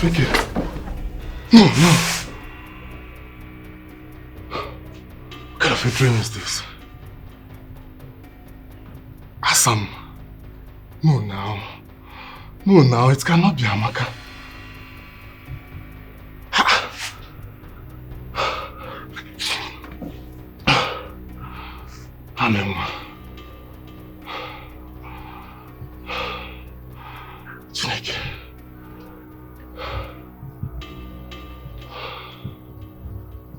Vicky. No, no. What kind of a dream is this? Asam. No, now. No, now. It cannot be Amaka. Amema. Chineke.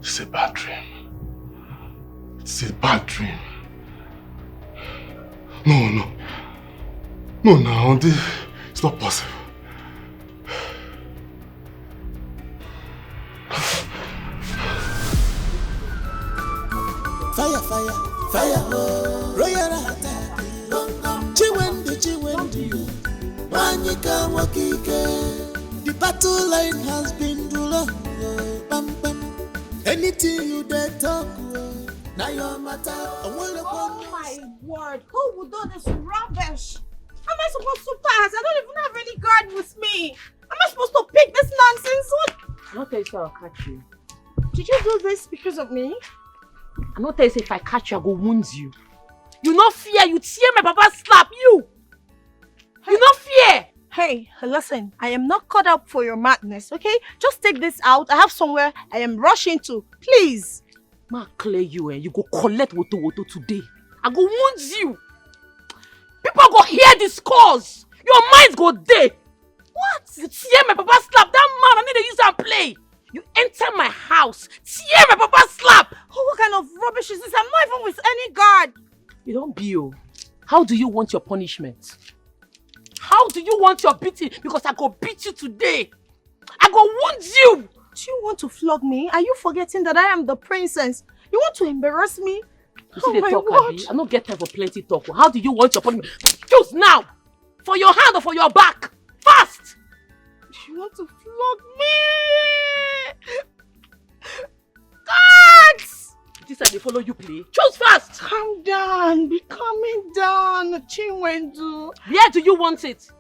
It's a bad dream. It's a bad dream. No, no. No, now. It's not possible. Fire, fire, fire, royal attack. Chiwendi, Wanyika Wakike. The battle line has been drawn. Bam, bam. Anything you dare talk, now your matter. Oh my word, who would do this rubbish? How am I supposed to pass? I don't even have any guard with me. Am I supposed to pick this nonsense? What? I'm not telling you I'll catch you. Did you do this because of me? I'm not telling you if I catch you, I go wound you. You no fear, you tear my papa slap you. You no fear. Hey, listen, I am not caught up for your madness, okay? Just take this out. I have somewhere I am rushing to. Please. Ma clear you, you go collect woto today. I go wound you. People go hear this cause. Your minds go dead. What? You tear my papa slap. That man, I need to use and play. You enter my house, tear my papa slap. Oh, what kind of rubbish is this? I'm not even with any guard. You don't be. How do you want your punishment? How do you want your beating? Because I go beat you today. I go wound you. Do you want to flog me? Are you forgetting that I am the princess? You want to embarrass me? You see the talk, Abi? I don't get time for plenty talk. How do you want your punishment? Choose now. For your hand or for your back. Fast. You want to flog me? God! This time they follow you play. Choose fast. Calm down. Be calming down. Chinwendu. Where do you want it?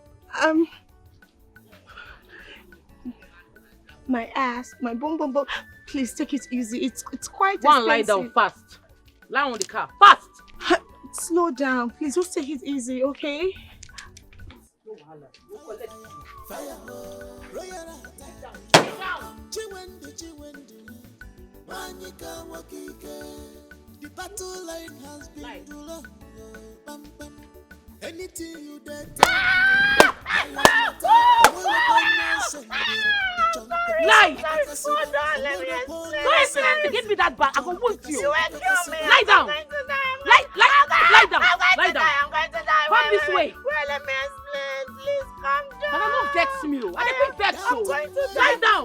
My ass. My boom boom boom. Please take it easy. It's quite expensive. One lie down fast. Lie on the car. Fast. Slow down. Please just take it easy, okay? Fire, royal attack. Chiwendi, Wanyika Wakike. The battle line has been drawn. Bam, bam. Anything you dare Lie! Don't explain to get me that bad. I go wound you. Lie down. Lie down. Lie down. I'm going to die. Come this way. Well, let me explain. Please calm down. I don't vex me. I don't vex you. I'm going to Lie die. down.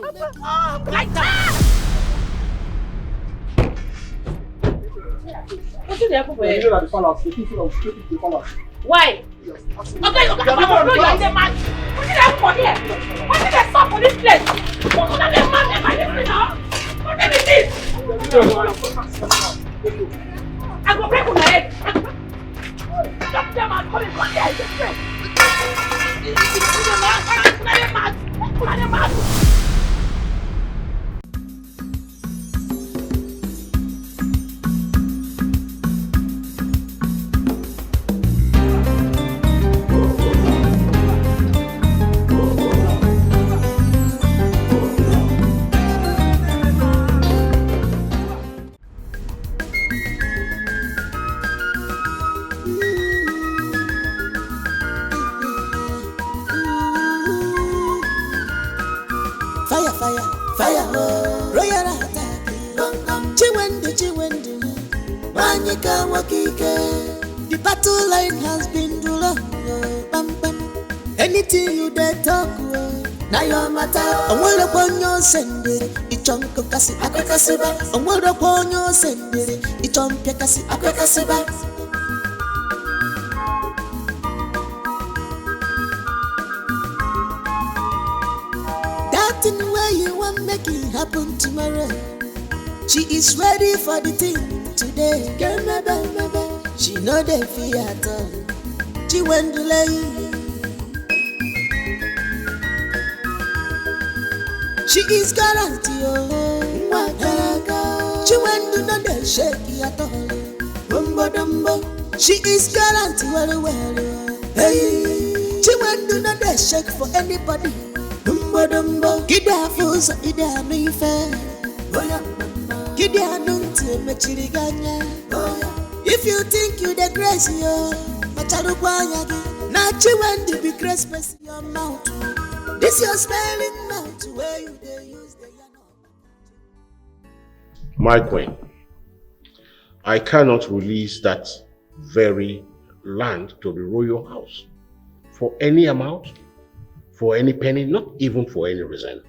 Lie down. What's in the apple? You know that the palace, the people of the palace. Why? Okay, you're the man. What did I for here? What did I stop for this place? What did I man? Am I living now? What is this? I go break on my head. Stop them and call it one day. Put on the mask. Fire, royal attack. Chiwendi, Wanyika Wakike. The battle line has been drawn. Bam, bam. Anything you dare talk, now your matter. I want upon your sender. It's on Kokasi, Akakasiba. I want upon your sender. It's on Pekasi, Akakasiba. Where you want make it happen tomorrow. She is ready for the thing today. Girl, baby, she know they fear at all. She went to lay. She is guarantee, she went to the shaky at all. Bumbo dumbo, she is guarantee, well. Hey, she went to the shake for anybody. Bumbo dumbo, Gida Fusa, Ida me fair. Gida Nunti, Machiriganya. If you think you the crazy, Macharukwanyagi, not you want to be crazy, your mouth. This your spelling mouth, where you they use the My queen, I cannot release that very land to the royal house for any amount, for any penny, not even for any reason.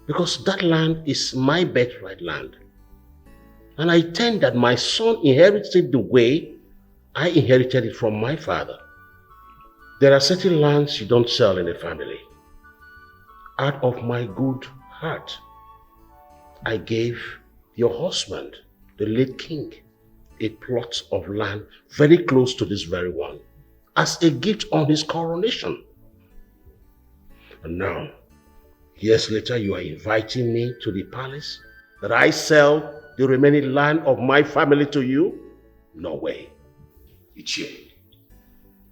Because that land is my birthright land. And I intend that my son inherits it the way I inherited it from my father. There are certain lands you don't sell in a family. Out of my good heart, I gave your husband, the late king, a plot of land very close to this very one, as a gift on his coronation. And now, years later, you are inviting me to the palace that I sell the remaining land of my family to you? No way. Ichie,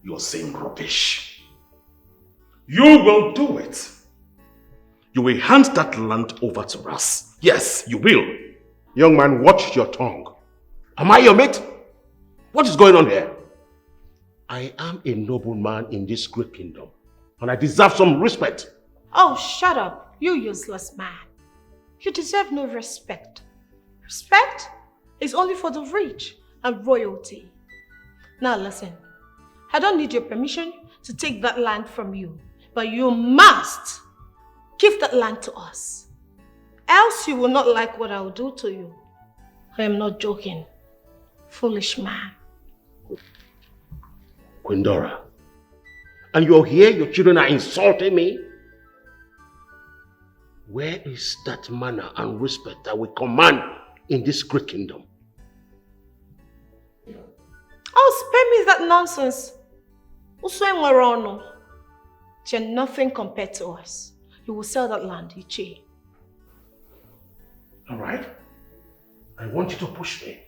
you're saying rubbish. You will do it. You will hand that land over to us. Yes, you will. Young man, watch your tongue. Am I your mate? What is going on here? I am a nobleman in this great kingdom, and I deserve some respect. Oh, shut up, you useless man. You deserve no respect. Respect is only for the rich and royalty. Now listen, I don't need your permission to take that land from you, but you must give that land to us. Else you will not like what I will do to you. I am not joking. Foolish man. Queen Dora, and you're here, your children are insulting me? Where is that manner and respect that we command in this great kingdom? Oh, spare me that nonsense. You're nothing compared to us. You will sell that land, Ichi. Alright. I want you to push me.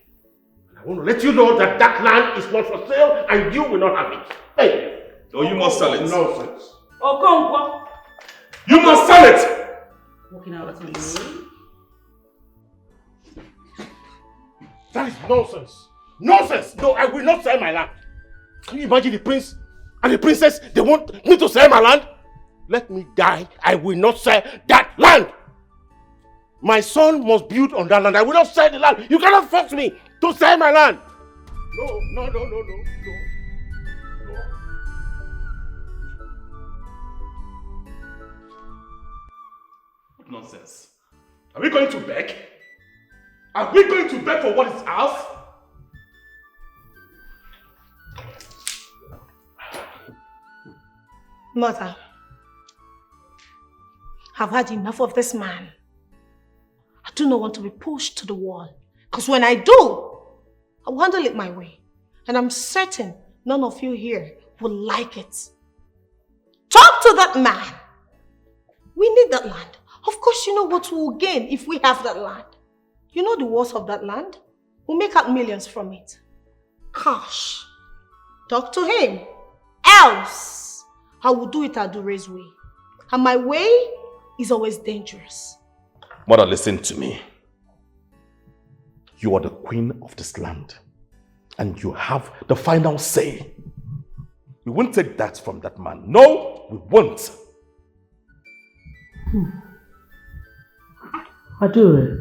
I want to let you know that that land is not for sale and you will not have it. Hey! Oh, you must sell it. Nonsense. Okonkwo. You must sell it! Walking out of me. That is nonsense. Nonsense! No, I will not sell my land. Can you imagine the prince and the princess? They want me to sell my land? Let me die. I will not sell that land. My son must build on that land. I will not sell the land. You cannot force me to sell my land. No. What nonsense? Are we going to beg? Are we going to beg for what is ours? Mother, I've had enough of this man. I do not want to be pushed to the wall. Because when I do, I'll handle it my way. And I'm certain none of you here will like it. Talk to that man. We need that land. Of course, you know what we'll gain if we have that land. You know the worth of that land? We'll make out millions from it. Gosh. Talk to him. Else, I will do it Adure's way. And my way is always dangerous. Mother, listen to me. You are the queen of this land. And you have the final say. We won't take that from that man. No, we won't. Adure,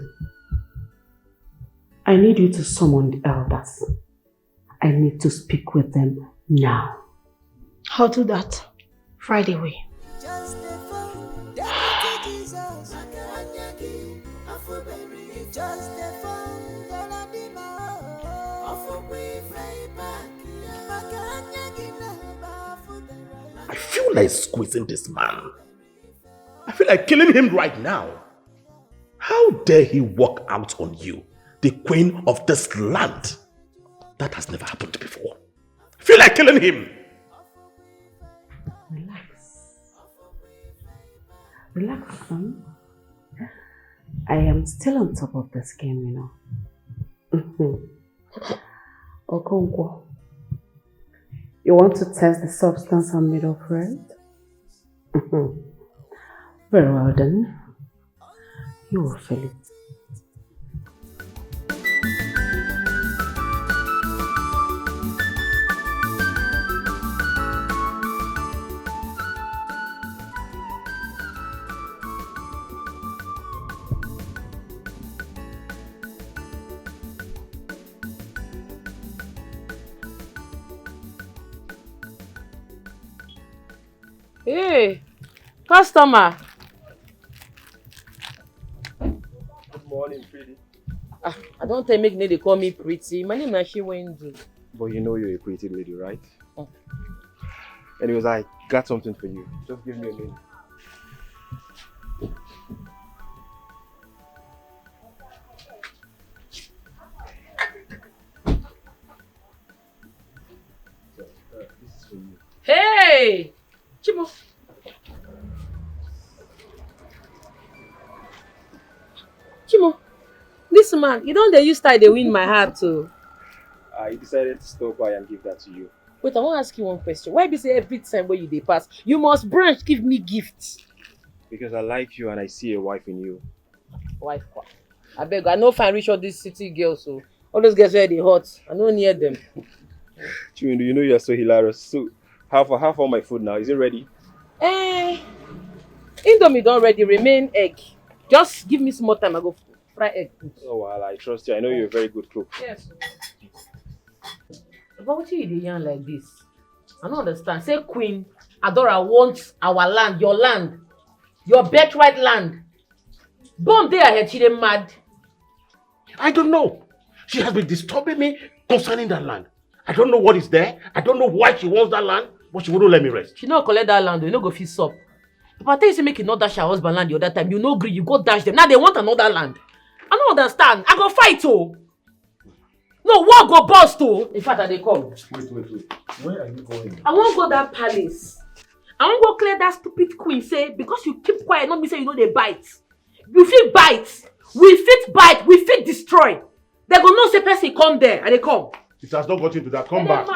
I need you to summon the elders. I need to speak with them now. I'll do that right away. I feel like squeezing this man. I feel like killing him right now. How dare he walk out on you, the queen of this land? That has never happened before. I feel like killing him. Relax. Relax, son. I am still on top of this game, you know. Okonkwo, you want to test the substance I'm made of, right? Very well then. You will feel it. Hey, customer. Good morning, pretty. I don't tell make they call me pretty. My name is Wendy. But you know you're a pretty lady, right? Oh. Anyways, I got something for you. Just give me a minute. So, this is for you. Hey, Chimo. Chimo, this man, you don't use style they win my heart too. I decided to stop by and give that to you. Wait, I want to ask you one question. Why be say every time when you pass, you must branch give me gifts? Because I like you and I see a wife in you. Wife, I beg, I know fine reach all these city girls, so all those girls where they hot, I don't near them. Chiwindu, you know you're so hilarious. So, half all my food now. Is it ready? Indomie don't ready, remain egg. Just give me some more time, I go fry egg. Oh, well, I trust you. I know you're a very good cook. Yes. But what you dey yarn like this? I don't understand. Say Queen Adora wants our land, your birthright land. Bomb there ahead, she dey mad. I don't know. She has been disturbing me concerning that land. I don't know what is there. I don't know why she wants that land, but she wouldn't let me rest. She no collect that land, you no go fit sup. Papa tell you say make you not dash her husband land the other time. You no agree, you go dash them. Now they want another land. I don't understand. I go fight oh. No, war go bust oh. In fact, I dey come. Wait. Where are you going? I won't go that palace. I won't go clear that stupid queen. Say because you keep quiet, not me say you know they bite. You fit bite. We fit bite. We fit destroy. They go no say person come there and they come. It has not got into that. Come back.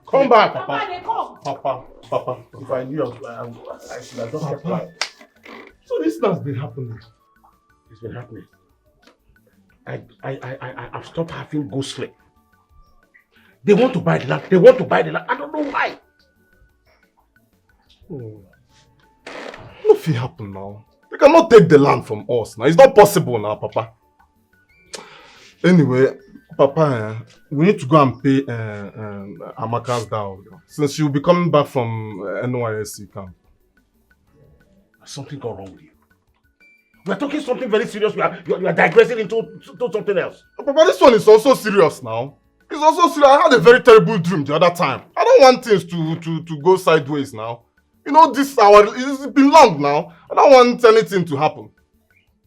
Come back, Papa, they come. Papa. If I knew I should have just kept quiet. So this has been happening. It's been happening. I've stopped having good sleep. They want to buy the land. I don't know why. Nothing happened now. They cannot take the land from us now. It's not possible now, Papa. Anyway, Papa, we need to go and pay Amaka's dowry. Since she'll be coming back from NYSC camp. Something got wrong with you. We are talking something very serious. You are digressing into something else. Papa, this one is also serious now. It's also serious. I had a very terrible dream the other time. I don't want things to go sideways now. You know, it's been long now. I don't want anything to happen.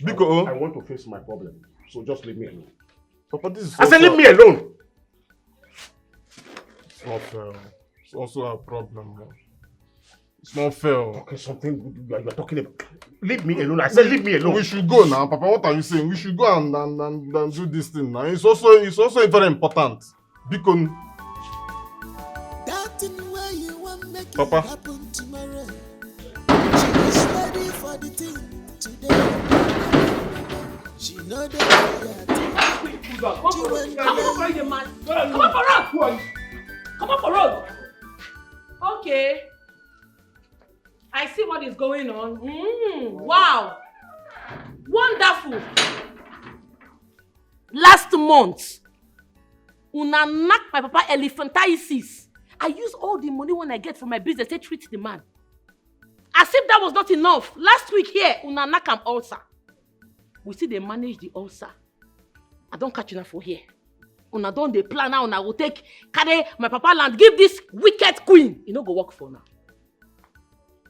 Because I want to face my problem. So just leave me alone. Papa, this is I said leave me alone. It's not fair. It's also a problem. It's not fair. Okay, something you are talking about. Leave me alone. I said leave me alone. We should go now, Papa. What are you saying? We should go and do this thing now. It's also very important. Because That thing where you want make it Papa. happen tomorrow. She is ready for the thing today. She know that Come on for road. Okay. I see what is going on. Wow. Wonderful. Last month, una knock my papa elephantiasis. I use all the money when I get from my business to treat the man. As if that was not enough. Last week here, una knock am ulcer. We see they manage the ulcer. I don't catch enough for here. Una don dey plan now, una go take carry my papa land, give this wicked queen. E no go work for now.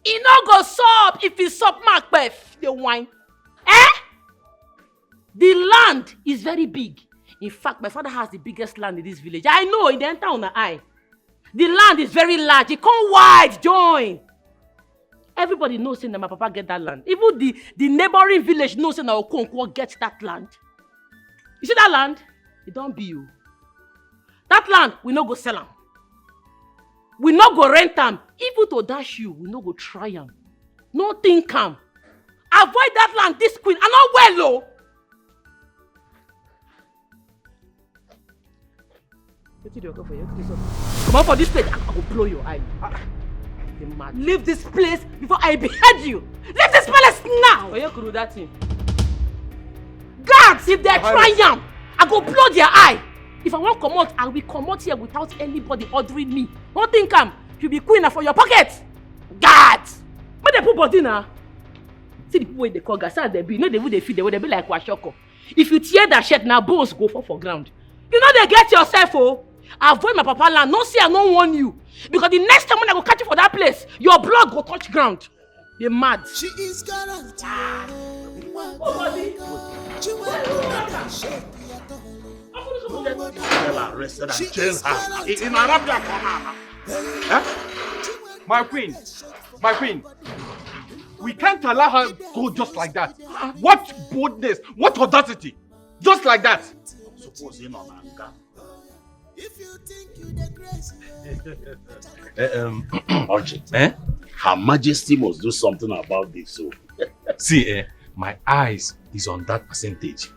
E no go sup if e sup Macbeth, the wine. The land is very big. In fact, my father has the biggest land in this village. I know, it enter una eye. The land is very large. It come wide, join. Everybody knows that my papa get that land. Even the neighboring village knows that Okonkwo get that land. You see that land? It don't be you. That land, we no go sell them. We no go rent them. Even to dash you, we no go try them. No think come. Avoid that land, this queen. I'm not well, though. Come on for this place. I will blow your eye. Leave this place before I behead you. Leave this palace now. Oh, you could do that thing. Guards, if they try them, I go blow their eye. If I want to come out, I will come out here without anybody ordering me. Don't think you be queen for your pocket. Guards, but they put body now. See the people in the call guys, they be. You know they would feed. They would be like Washoko. If you tear that shirt now, bones go for ground. You know they get yourself, oh. Avoid my papa land. No see, I don't warn you. Because the next time when I go catch you for that place, your blood go touch ground. You're mad. She is guaranteed. My queen, we can't allow her go just like that. What boldness, what audacity, just like that. Suppose you know, If you think you the crazy. Urgent. Her Majesty must do something about this. So, see, my eyes is on that percentage.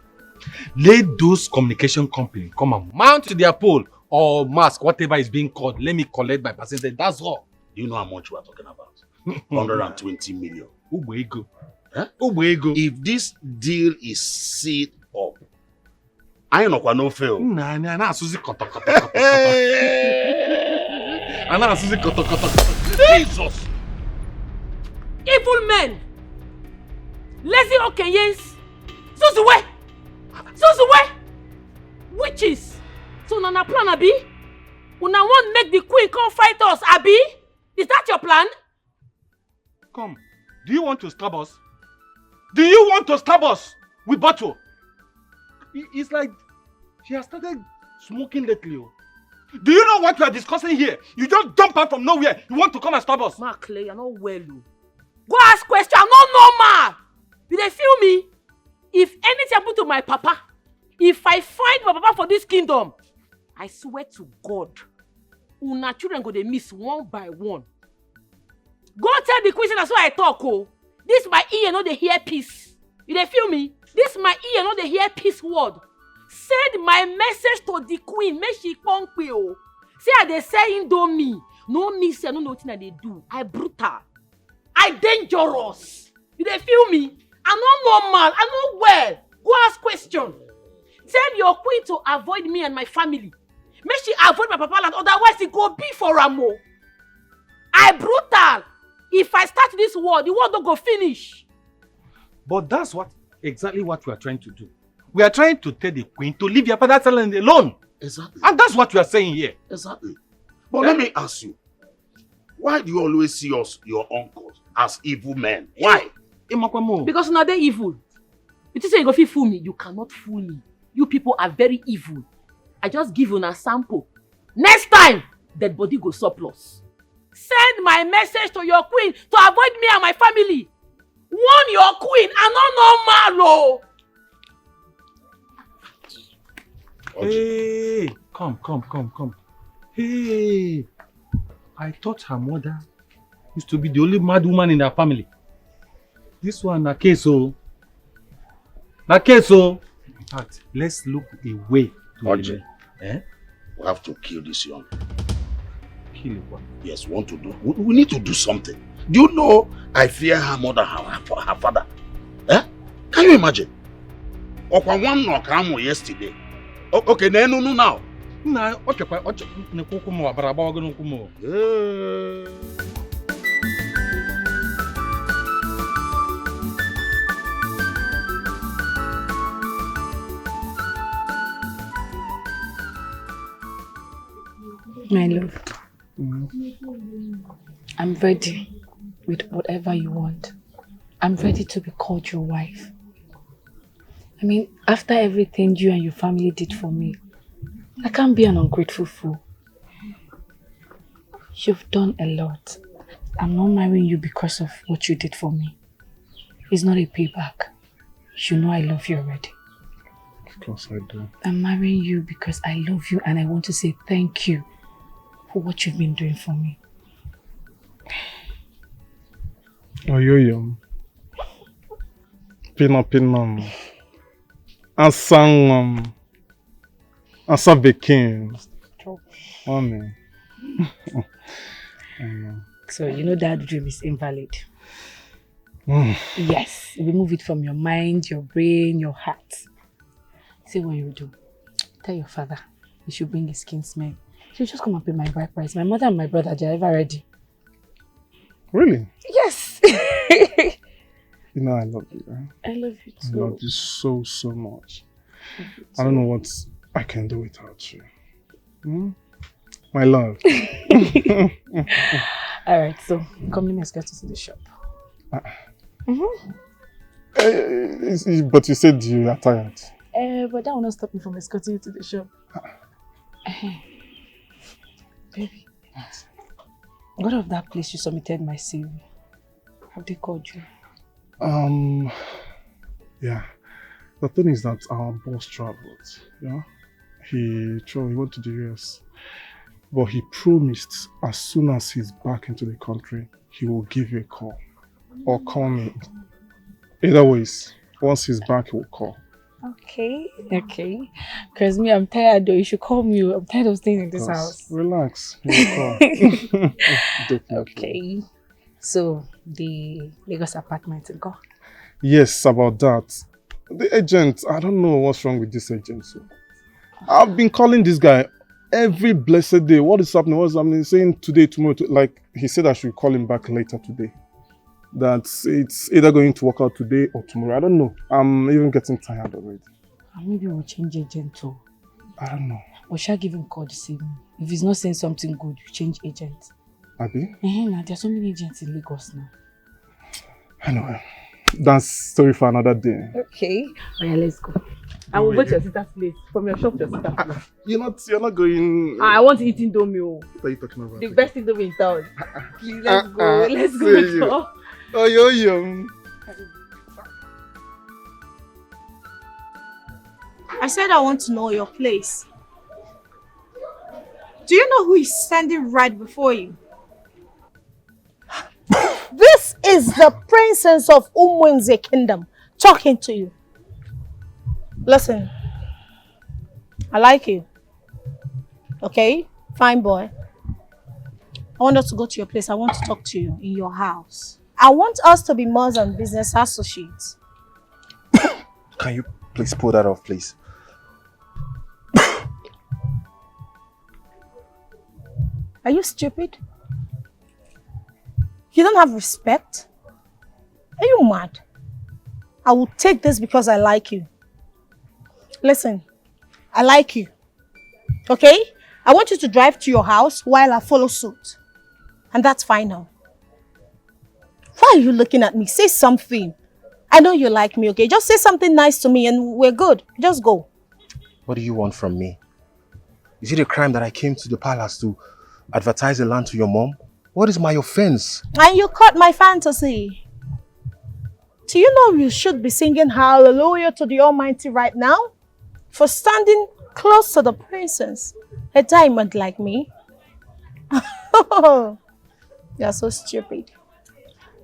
Let those communication companies come and mount to their pole or mask, whatever is being called. Let me collect my percentage. That's all. Do you know how much we are talking about? 120 million. Ubwego. Huh? If this deal is sealed up, I ain't no fail. Jesus! Evil men! Lazy Okenyes! Suzuwe! Witches! So Nana plan, Abi? Una won't make the queen come fight us, Abi? Is that your plan? Come. Do you want to stab us? Do you want to stab us with bottle? It's like she has started smoking lately. Do you know what we are discussing here? You just jump out from nowhere. You want to come and stab us? Mark Clay, you're not well. Go ask question. I'm not normal. Did they feel me? If anything happened to my papa, if I find my papa for this kingdom, I swear to God, una children go they miss one by one. Go tell the queen that's why I talk. Oh, this my ear, no they hear peace. Did they feel me? This my ear, no they hear peace word. Send my message to the queen. Make she punk me. Oh, say they say indomie. No me say no nothing that they do. I brutal. I dangerous. Did they feel me? I'm not normal. I'm not well. Go ask question. Tell your queen to avoid me and my family. Make she avoid my papa land. Otherwise, it go be for Ramo. I brutal. If I start this war, the war don't go finish. But that's exactly what we are trying to do. We are trying to tell the queen to leave your father's land alone. Exactly. And that's what we are saying here. Exactly. But let me ask you, why do you always see us, your uncles, as evil men? Why? Because now they're evil. You think you go fit fool me? You cannot fool me. You people are very evil. I just give you a sample. Next time, dead body go surplus. Send my message to your queen to avoid me and my family. Warn your queen. I'm not normal. Hey, come. Hey, I thought her mother used to be the only mad woman in her family. This one, Nakeso. In fact, let's look away. Urgent. We have to kill this young. Kill what? Yes, we want to do. We need to do something. Do you know I fear her more than her father? Can you imagine? Okwa one no come yesterday. Okay, no now. My love, I'm ready with whatever you want. I'm ready to be called your wife. I mean, after everything you and your family did for me, I can't be an ungrateful fool. You've done a lot. I'm not marrying you because of what you did for me. It's not a payback. You know I love you already. Of course I do. I'm marrying you because I love you and I want to say thank you for what you've been doing for me. Oh, yo. Pinam. Asang Asabekin. Oh, man. So you know that dream is invalid. Mm. Yes, remove it from your mind, your brain, your heart. See what you do. Tell your father you should bring his kinsman. He'll just come and pay my bride price. My mother and my brother are ever ready. Really? Yes. You know I love you, right? I love you too. I love you so much. I don't know what I can do without you. My love. Alright, so come let me escort you to the shop. But you said you are tired. But that will not stop me from escorting you to the shop. Baby, what of that place you submitted my CV? Have they called you? Yeah. The thing is that our boss traveled, yeah? He went to the US. But he promised as soon as he's back into the country, he will give you a call. Or call me. Either ways, once he's back, he will call. Okay. Because me, I'm tired though. You should call me. I'm tired of staying in this house. Relax. He will call. Okay. So, the Lagos apartment, go? Yes, about that. The agent, I don't know what's wrong with this agent. So. I've been calling this guy every blessed day. What is happening? What's happening? He's saying today, tomorrow. Like, he said I should call him back later today. That it's either going to work out today or tomorrow. I don't know. I'm even getting tired already. Maybe we'll change agent too. I don't know. Or shall I give him a call this evening? If he's not saying something good, you change agent. Abi? Now there are so many agents in Lagos now. I know. That's story for another day. Okay. Oh yeah, let's go. I will go to your sister's place. From your shop to your sister's place. You're not going... I want to eat Indomie. What are you talking about? The best Indomie in town. Please, let's go. Let's go. Oh, yo. I said I want to know your place. Do you know who is standing right before you? This is the princess of Umwenze Kingdom talking to you. Listen, I like you. Okay? Fine boy. I want us to go to your place. I want to talk to you in your house. I want us to be more than business associates. Can you please pull that off, please? Are you stupid? You don't have respect? Are you mad? I will take this because I like you. Listen, I like you. Okay? I want you to drive to your house while I follow suit. And that's final. Why are you looking at me? Say something. I know you like me, okay? Just say something nice to me and we're good. Just go. What do you want from me? Is it a crime that I came to the palace to advertise the land to your mom? What is my offense? And you caught my fantasy. Do you know you should be singing hallelujah to the Almighty right now? For standing close to the princess, a diamond like me. You're so stupid.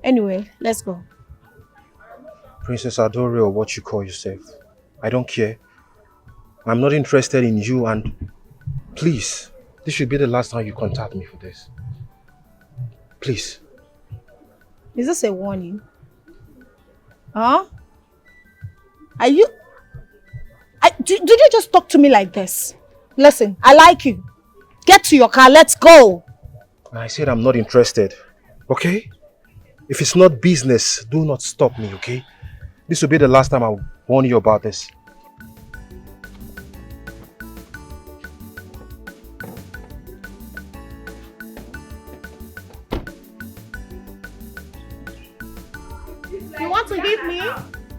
Anyway, let's go. Princess Adore, or what you call yourself. I don't care. I'm not interested in you, and please, this should be the last time you contact me for this. Please. Is this a warning? Huh? Are you... Did you just talk to me like this? Listen, I like you. Get to your car, let's go. I said I'm not interested, okay? If it's not business, do not stop me, okay? This will be the last time I warn you about this. You want to hit me?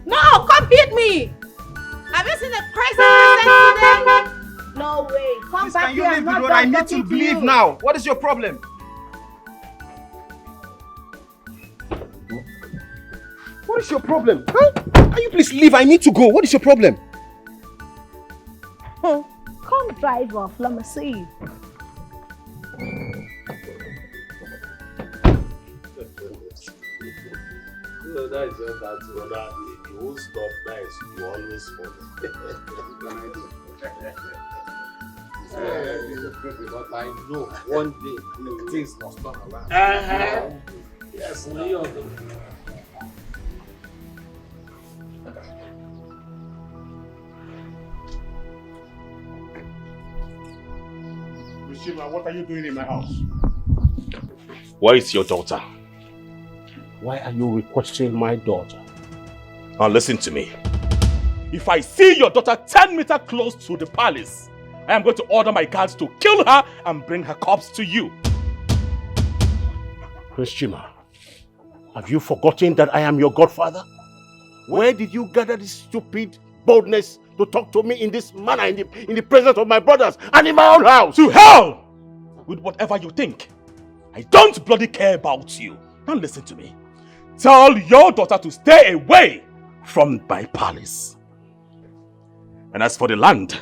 No, come hit me! Have you seen the price I sent today? No way. Come back here. Can you leave the road? I need to leave now. What is your problem? What is your problem? Huh? Can you please leave? I need to go. What is your problem? Come drive off, let me see. No, that is just that brother. You won't stop. That is you always follow. But I know one day things must turn around. Yes, Leon. Shima, what are you doing in my house? Where is your daughter? Why are you requesting my daughter? Now listen to me. If I see your daughter 10 meters close to the palace, I am going to order my guards to kill her and bring her corpse to you. Chima, have you forgotten that I am your godfather? Where did you gather this stupid boldness to talk to me in this manner in the presence of my brothers and in my own house? To hell with whatever you think. I don't bloody care about you. Now listen to me. Tell your daughter to stay away from my palace. And as for the land,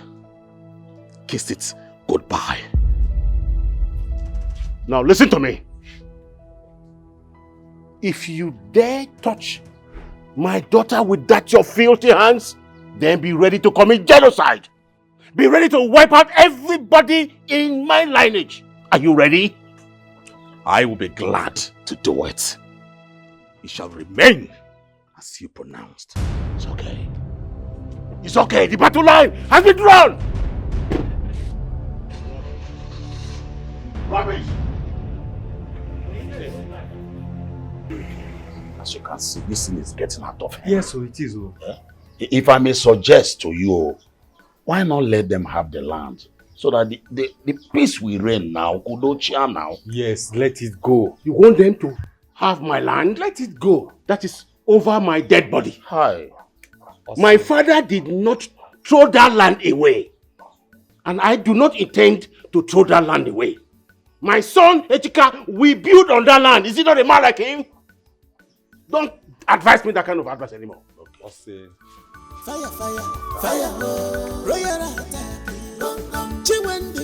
kiss it goodbye. Now listen to me. If you dare touch my daughter with that your filthy hands, then be ready to commit genocide. Be ready to wipe out everybody in my lineage. Are you ready? I will be glad to do it. It shall remain as you pronounced. It's okay. It's okay. The battle line has been drawn. Rubbish. As you can see, this thing is getting out of hand. Yes, so it is. Oh. If I may suggest to you, why not let them have the land? So that the peace we reign now, Kudochia now. Yes, let it go. You want them to have my land? Let it go. That is over my dead body. Hi. Awesome. My father did not throw that land away. And I do not intend to throw that land away. My son, Echika, we build on that land. Is he not a man like him? Don't advise me that kind of advice anymore. Okay. Awesome. Fire, fire, fire, royal attack. Chiwendi,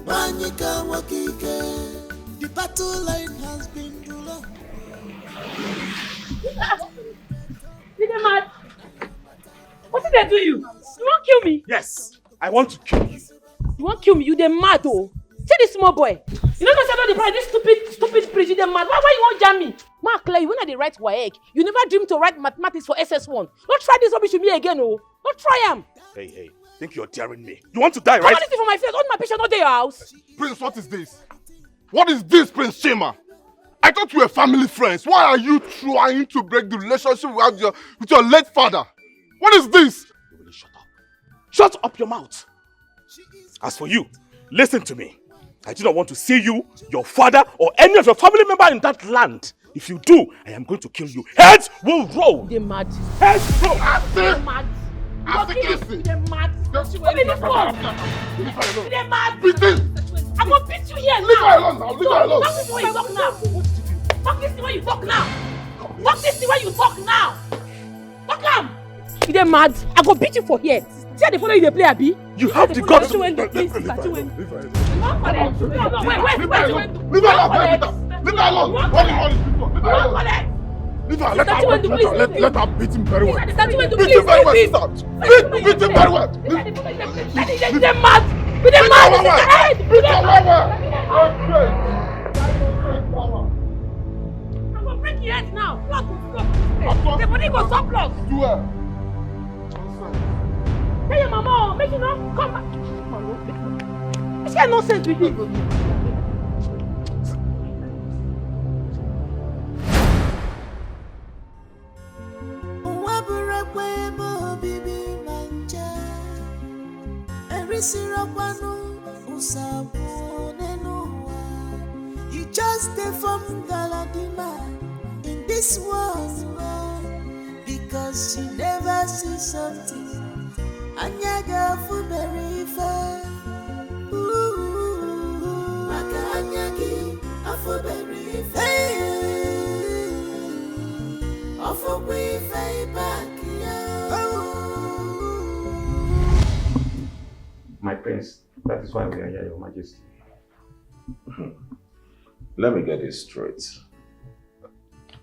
Wanyika Wakike. The battle line has been drawn. You dey mad? What did they do you? You won't kill me? Yes, I want to kill you. You won't kill me? You dey mad oh. See this small boy. You know say about the price, this stupid preach, you dey mad. Why you won't jam me? Mark Clay, when I dey write WAEC, you never dream to write mathematics for SS1. Don't try this rubbish with me again, oh. Don't try am. Hey, think you're daring me. You want to die, right? Come on, this thing for my face. All my patients not at your house. Prince, what is this? What is this, Prince Chima? I thought we were family friends. Why are you trying to break the relationship we had with your late father? What is this? You will shut up. Shut up your mouth. As for you, listen to me. I do not want to see you, your father, or any of your family member in that land. If you do, I am going to kill you. Heads will roll. They mad. Heads roll. They mad. They mad. What is this for? They mad. Beat him. I'm gonna beat you here now. Leave her alone now. Leave her alone. Fuck this the way you talk now. Fuck this the way you talk now. Fuck this the way you talk now. Fuck him. You dey mad? I go beat you for here. See how they follow you dey play abi? You have the guts to... Leave her alone. Leave her alone. Leave her alone. Leave her. Let her beat him very well. Beat him very well, sister. Beat him very well. Beat them mad. Beat them mad. Beat her well. I'm gonna break your head now. The body go surplus. Do her. Tell your mama, make you not come back. This guy nonsense with you. You just stay from Galadima in this world because she never sees something. Anyaga very fair. Maka anyagi very fair. My prince, that is why we are here, Your Majesty. Let me get this straight.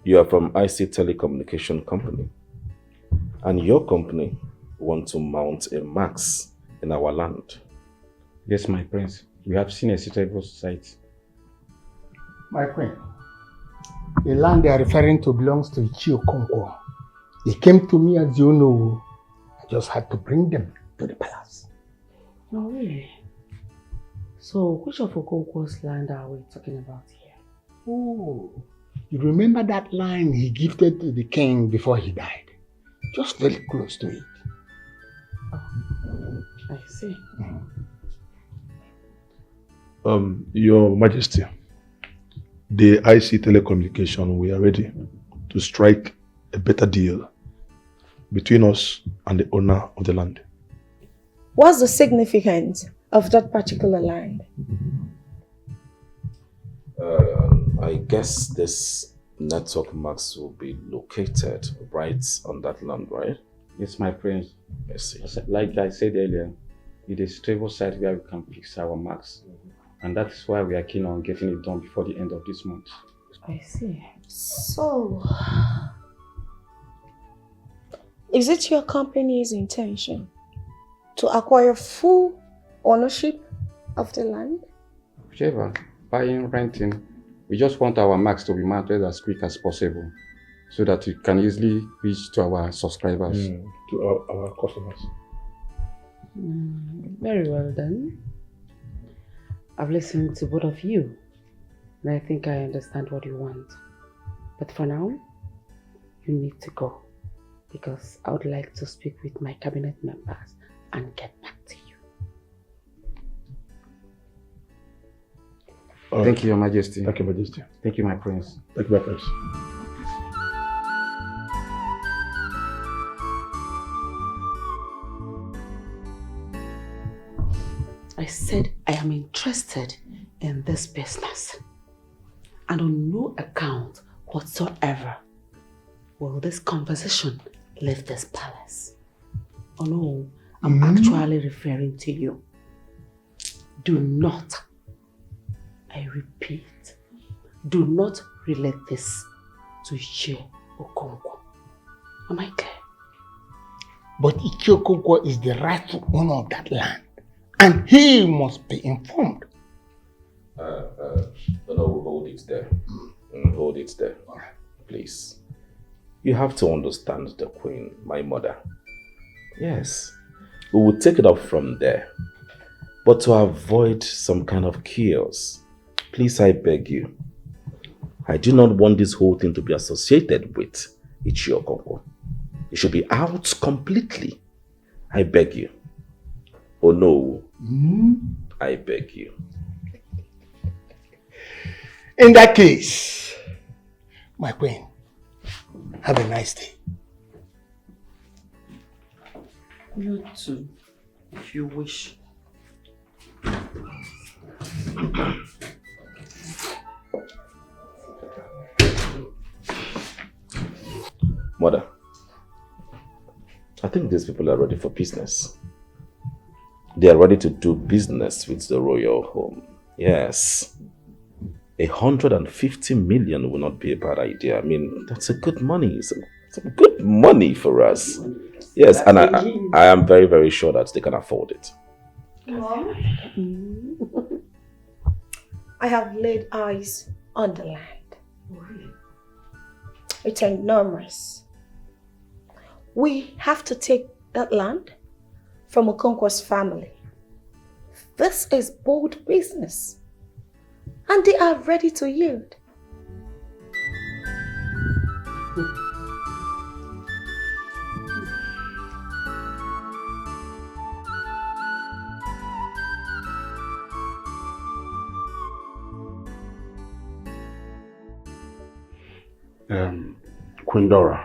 You are from IC Telecommunication Company, and your company want to mount a max in our land. Yes, my prince. We have seen a suitable site. My queen, the land they are referring to belongs to Ichio Konko. They came to me, as you know. I just had to bring them to the palace. No way. So, which of Okonkwo's land are we talking about here? Oh, you remember that line he gifted to the king before he died? Just very close to it. Oh, I see. Your Majesty, the IC Telecommunication, we are ready to strike a better deal between us and the owner of the land. What's the significance of that particular land? I guess this network max will be located right on that land, right? Yes, my prince. I see. Like I said earlier, it is a stable site where we can fix our marks. And that is why we are keen on getting it done before the end of this month. I see. So, is it your company's intention to acquire full ownership of the land? Whichever, buying, renting, we just want our marks to be mounted as quick as possible so that it can easily reach to our subscribers. To our customers. Very well then. I've listened to both of you, and I think I understand what you want. But for now, you need to go, because I would like to speak with my cabinet members and get back to you. Thank you, Your Majesty. Thank you, Majesty. Thank you, my prince. Thank you, my prince. I said I am interested in this business, and on no account whatsoever will this conversation leave this palace. Oh no, I'm actually referring to you. Do not, I repeat, do not relate this to Ichio Okonkwo. Am I clear? But Ichio Okonkwo is the rightful owner of that land, and he must be informed. No, hold it there. Hold it there. Please. You have to understand the queen, my mother. Yes, we will take it up from there. But to avoid some kind of chaos, please, I beg you, I do not want this whole thing to be associated with Ichio Okonkwo. It should be out completely. I beg you. Oh no, I beg you. In that case, my queen, have a nice day. You too, if you wish. Mother, I think these people are ready for business. They are ready to do business with the royal home. Yes. 150 million will not be a bad idea. I mean, that's a good money. It's a good money for us. Yes, and I am very, very sure that they can afford it. Mom, I have laid eyes on the land. It's enormous. We have to take that land from Okonkwo's family. This is bold business, and they are ready to yield. Queen Dora,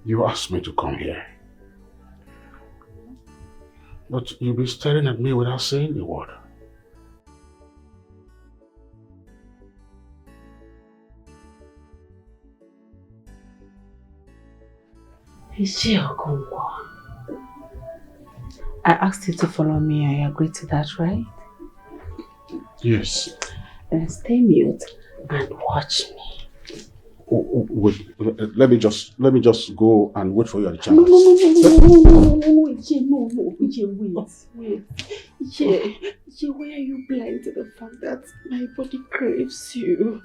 you asked me to come here. But you'll be staring at me without saying a word. I asked you to follow me and you agreed to that, right? Yes. Then stay mute and watch me. Wait, let me just go and wait for you at the No, chambers. Wait. Why are you blind to the fact that my body craves you?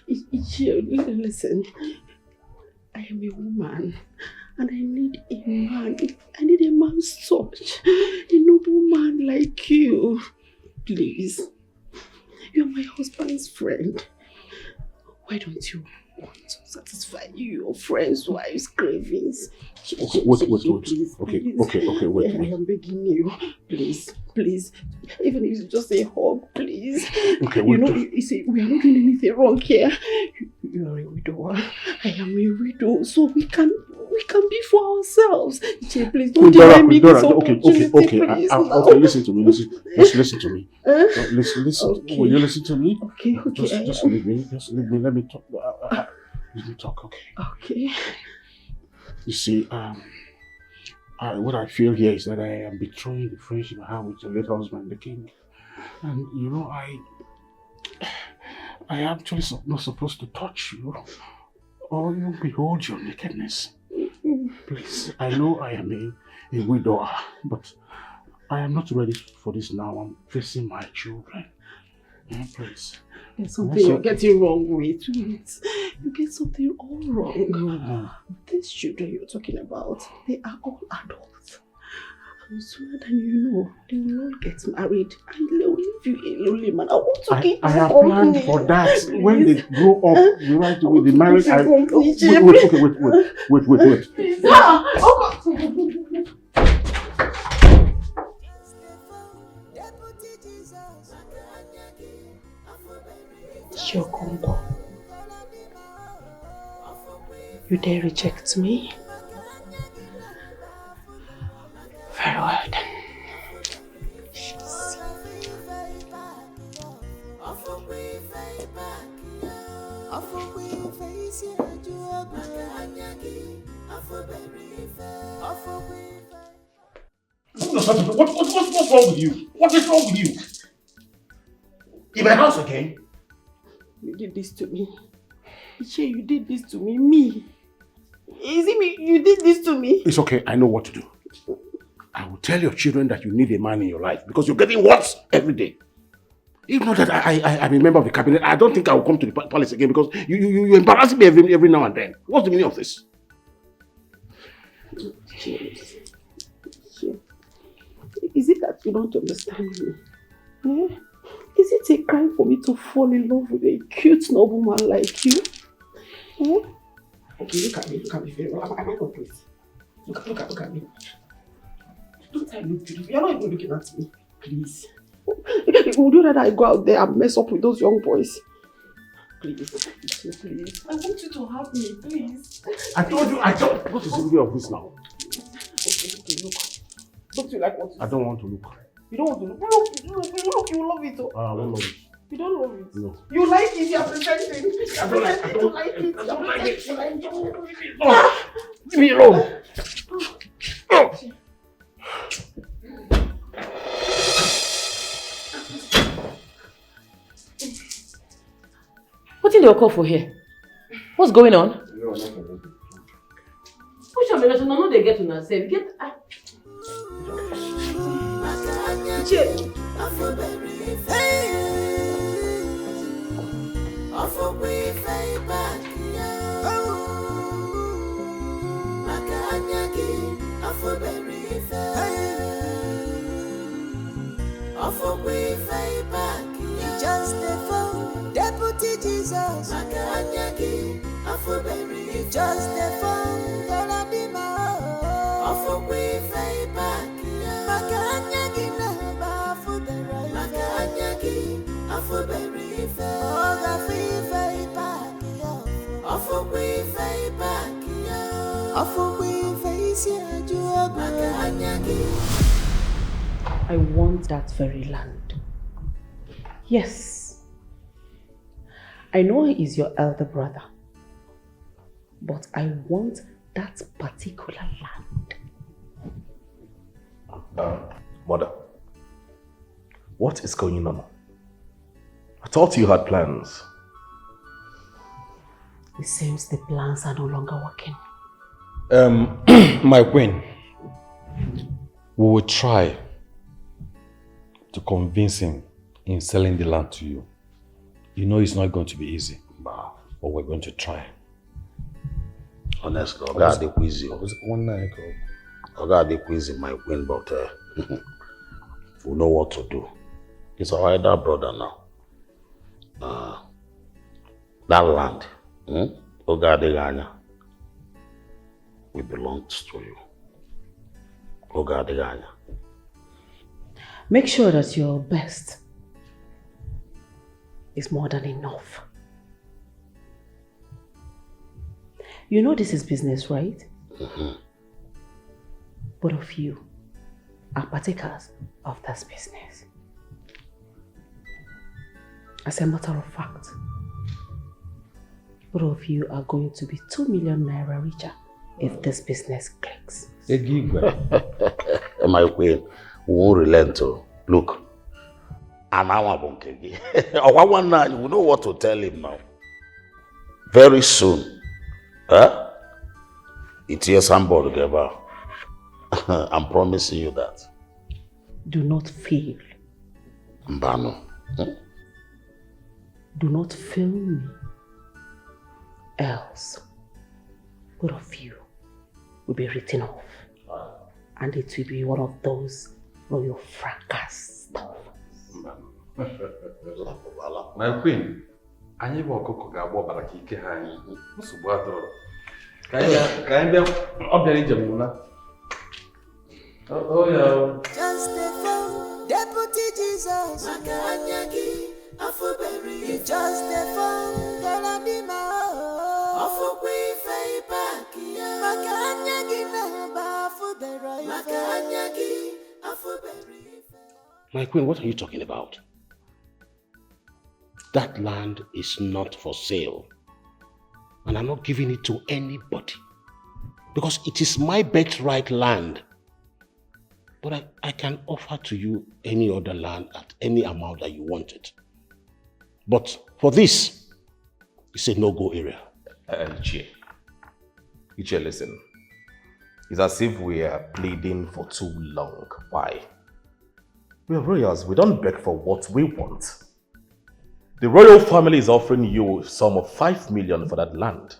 Listen, I am a woman and I need a man. I need a man's touch. A noble man like you. Please. You're my husband's friend. Why don't you want to satisfy your friends' wives' cravings? Wait. Okay, wait. I am begging you. Please. Even if it's just a hug, please. Okay, wait. You see, we are not doing anything wrong here. You are a widower. I am a widow, so we can be for ourselves. Please don't deny me this opportunity. Okay, listen to me. Listen to me. Listen. Okay. Will you listen to me? Okay. Just leave me. Let me talk. Let me talk. Okay. Okay. You see, what I feel here is that I am betraying the friendship I have with your late husband, the king. And you know, I actually not supposed to touch you or even behold your nakedness. Please, I know I am a widower, but I am not ready for this now. I'm facing my children. Please. There's something you're getting wrong with. You get something all wrong. No. These children you're talking about, they are all adults. And sooner than you know, they will all get married and they will leave you a lonely man. I want to keep I have planned for that. Please. When they grow up, the right way, the marriage. Wait. Please. Shokongo, you dare reject me? Very well then. What's wrong with you? What is wrong with you? In my house again? You did this to me. Iche, you did this to me. Me. Is it me? You did this to me. It's okay. I know what to do. I will tell your children that you need a man in your life because you're getting worse every day. If not that I'm a member of the cabinet, I don't think I will come to the palace again because you embarrass me every now and then. What's the meaning of this? Is it that you don't understand me? Yeah? Is it a crime for me to fall in love with a cute nobleman like you? Yeah? Okay, look at me very well. Am I not please? Look at me. Don't I look beautiful? You're not even looking at me. Please. Would you rather I go out there and mess up with those young boys? Please. I want you to help me, please. I told you, what is the meaning of this now? Okay, look. Don't you like what you I don't want to look. You don't want to look? Look, you love it. I don't love it. You don't love it? No. You like it, you're pretending. I don't like it. I don't like it. Leave me alone. What did you call for here? What's going on? Push on me, no, they get to now. Say, get. Just the phone, Deputy Jesus. Just the phone, gonna be my I want that very land. Yes. I know he is your elder brother, but I want that particular land. Mother, what is going on? I thought you had plans. It seems the plans are no longer working. My queen, we will try to convince him in selling the land to you. You know it's not going to be easy, but we're going to try. Honestly, Oga Adequezy, my queen, but we know what to do. It's our elder brother now. That land, Oga Adeganya, we belongs to you. Oga Adeganya. Make sure that your best is more than enough. You know this is business, right? Both of you are partakers of this business. As a matter of fact, both of you are going to be 2 million naira richer if this business clicks. My queen, we won't relent. Look, we know what to tell him now. Very soon, it's here somebody together. I'm promising you that. Do not fail. Mbano. Do not fail me. Else, both of you will be written off. And it will be one of those royal fracas stuff. My queen, anyị bụ ọkụkọ ga-agba ọbara ka ike ha anyị. Nsogbu adọrọ. Ka anyị bịa ọbịa njem mụ na. Just a phone, Deputy Jesus. Makanyagi, Afuberi. Just a phone, Galadima. Afukwi Faibaki. Makanyagi, Naba, Afuberi. Makanyagi, Afuberi. My queen, what are you talking about? That land is not for sale. And I'm not giving it to anybody. Because it is my birthright land. But I can offer to you any other land at any amount that you want it. But for this, it's a no-go area. Ichie, listen. It's as if we are pleading for too long. Why? We are royals. We don't beg for what we want. The royal family is offering you a sum of 5 million for that land.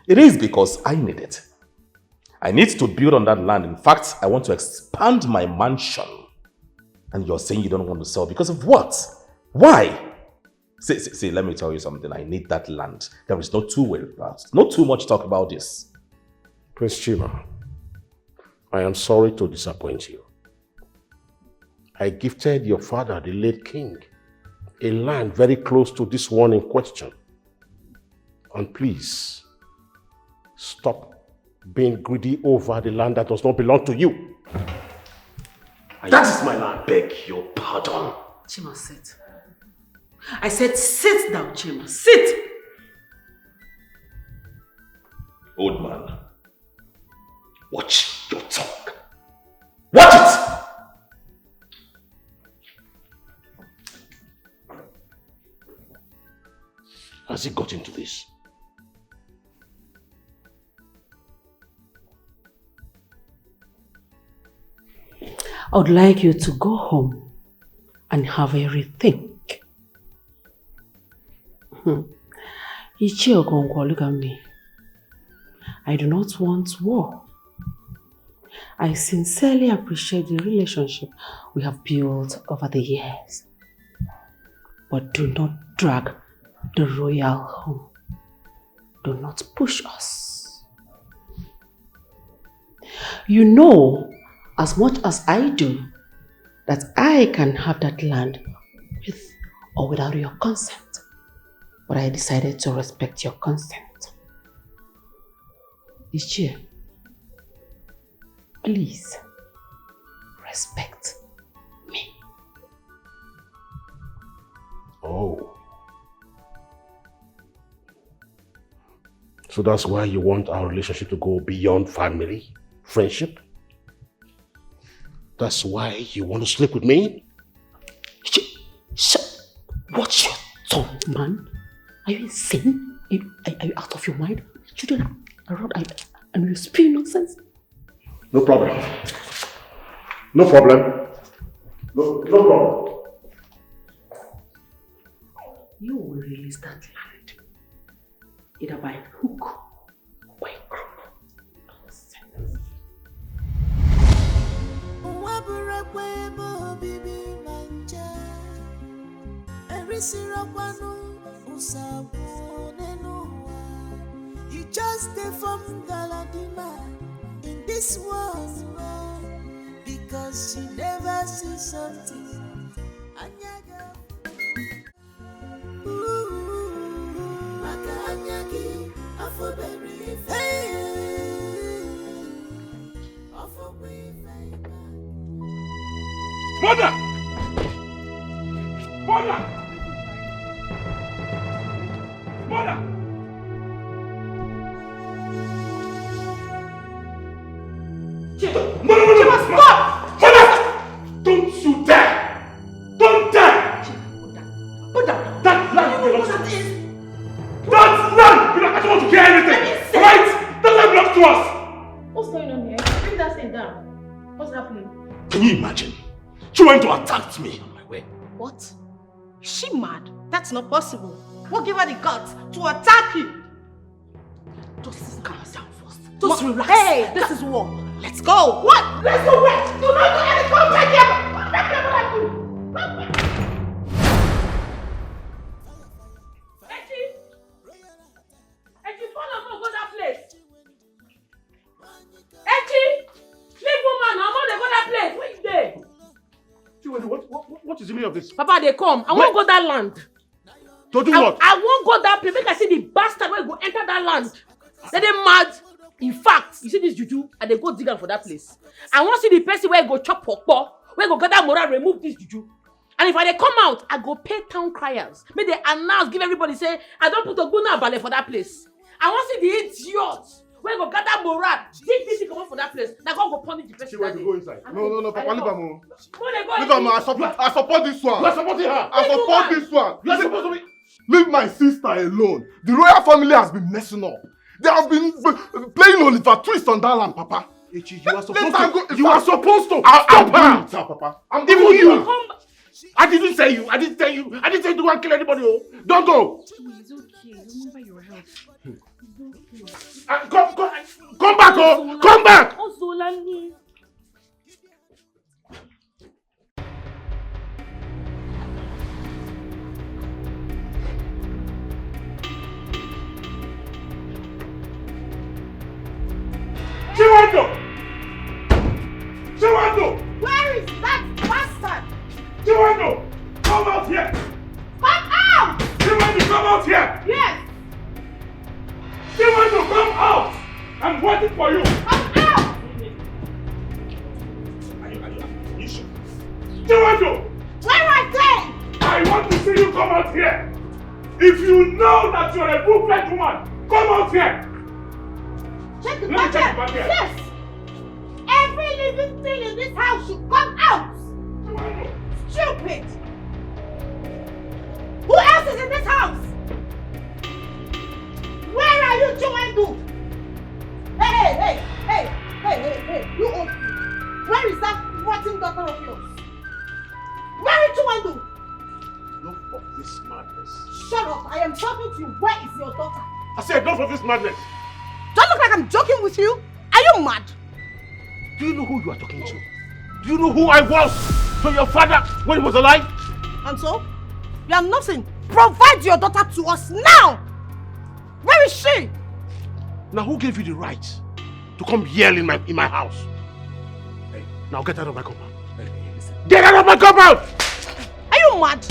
It is because I need it. I need to build on that land. In fact, I want to expand my mansion. And you're saying you don't want to sell because of what? Why? See, let me tell you something. I need that land. There is no two-way about it. Not too much talk about this. Prince Chima, I am sorry to disappoint you. I gifted your father, the late king, a land very close to this one in question. And please, stop being greedy over the land that does not belong to you. That is my land. Beg your pardon. Chima, sit. I said sit down, Chima. Sit! Old man, watch your tongue. Watch it! Has he got into this? I would like you to go home and have a rethink. Ichie Okonkwo, look at me. I do not want war. I sincerely appreciate the relationship we have built over the years. But do not drag the royal home. Do not push us. You know as much as I do that I can have that land with or without your consent. But I decided to respect your consent. Ichie, please respect me. Oh. So that's why you want our relationship to go beyond family, friendship? That's why you want to sleep with me? Watch your tongue, man. Are you insane? Are you out of your mind? Children around and you speak nonsense? No problem. No problem. No problem. You will release that land. Either by hook or by crook. Nonsense. You just stay from Galadima in this world because she never sees something. Mother! Mother! Mother! Mother, stop! Mother! Don't you dare! Don't dare! Mother! That land belongs to us. That land belongs. I don't want to hear anything. Right? That land belongs to us. What's going on here? Bring that thing down. What's happening? Can you imagine? She went to attack me on my way. What? Is she mad? That's not possible. What gave her the guts to attack you? Just calm down first. Just relax. Hey, this is war. Let's go. What? Let's go where? Do not do anything. Come back here. Come back here. What I do? Come back. Echi, follow me. Go that place. Echi, leave woman. I'm on go that place. Where you there? What is the meaning of this? Papa, they come. I won't go that land. To do what? I won't go that place. Make I see the bastard where go enter that land. Then they mad. In fact, you see this juju, and they go dig out for that place. I want to see the person where go chop pokpo, where go gather moral, remove this juju. And if I they come out, I go pay town criers. Make they announce, give everybody say, I don't put a guna ballet for that place. I want to see the idiots where go gather moral, dig this come out for that place. Now go punish the person. Go inside. No, Papa, leave her more. Leave her more. I support this one. You are supporting her. I support this one. You are supposed to be. Leave my sister alone. The royal family has been messing up. They have been playing Oliver Twist on that land, Papa. Ichi, you are supposed to. You are supposed to. I'll do it, Papa. I'm even you. I didn't say you. I didn't say you to go and kill anybody. Oh. Don't go. It's okay. Remember your health. Come back, oh. Come back. Chiwando! Where is that bastard? Chiwando! Come out here! Come out! Chiwando, come out here! Yes! Chiwando, come out! I'm waiting for you! Come out! Are you sure? Chiwando! Where are they? I want to see you come out here! If you know that you're a full-fledged woman, come out here! Check the Let me check the bucket. bucket. Yes! Every living thing in this house should come out! Stupid! Who else is in this house? Where are you, Chiwando? Hey! You old fool. Where is that rotten daughter of yours? Where is Chiwando? Enough of this madness. Shut up! I am talking to you. Where is your daughter? I said enough of this madness. Don't look like I'm joking with you. Are you mad? Do you know who you are talking to? Do you know who I was to your father when he was alive? And so? You are nothing. Provide your daughter to us now! Where is she? Now who gave you the right to come yell in my house? Hey, now get out of my compound. Get out of my compound! Are you mad?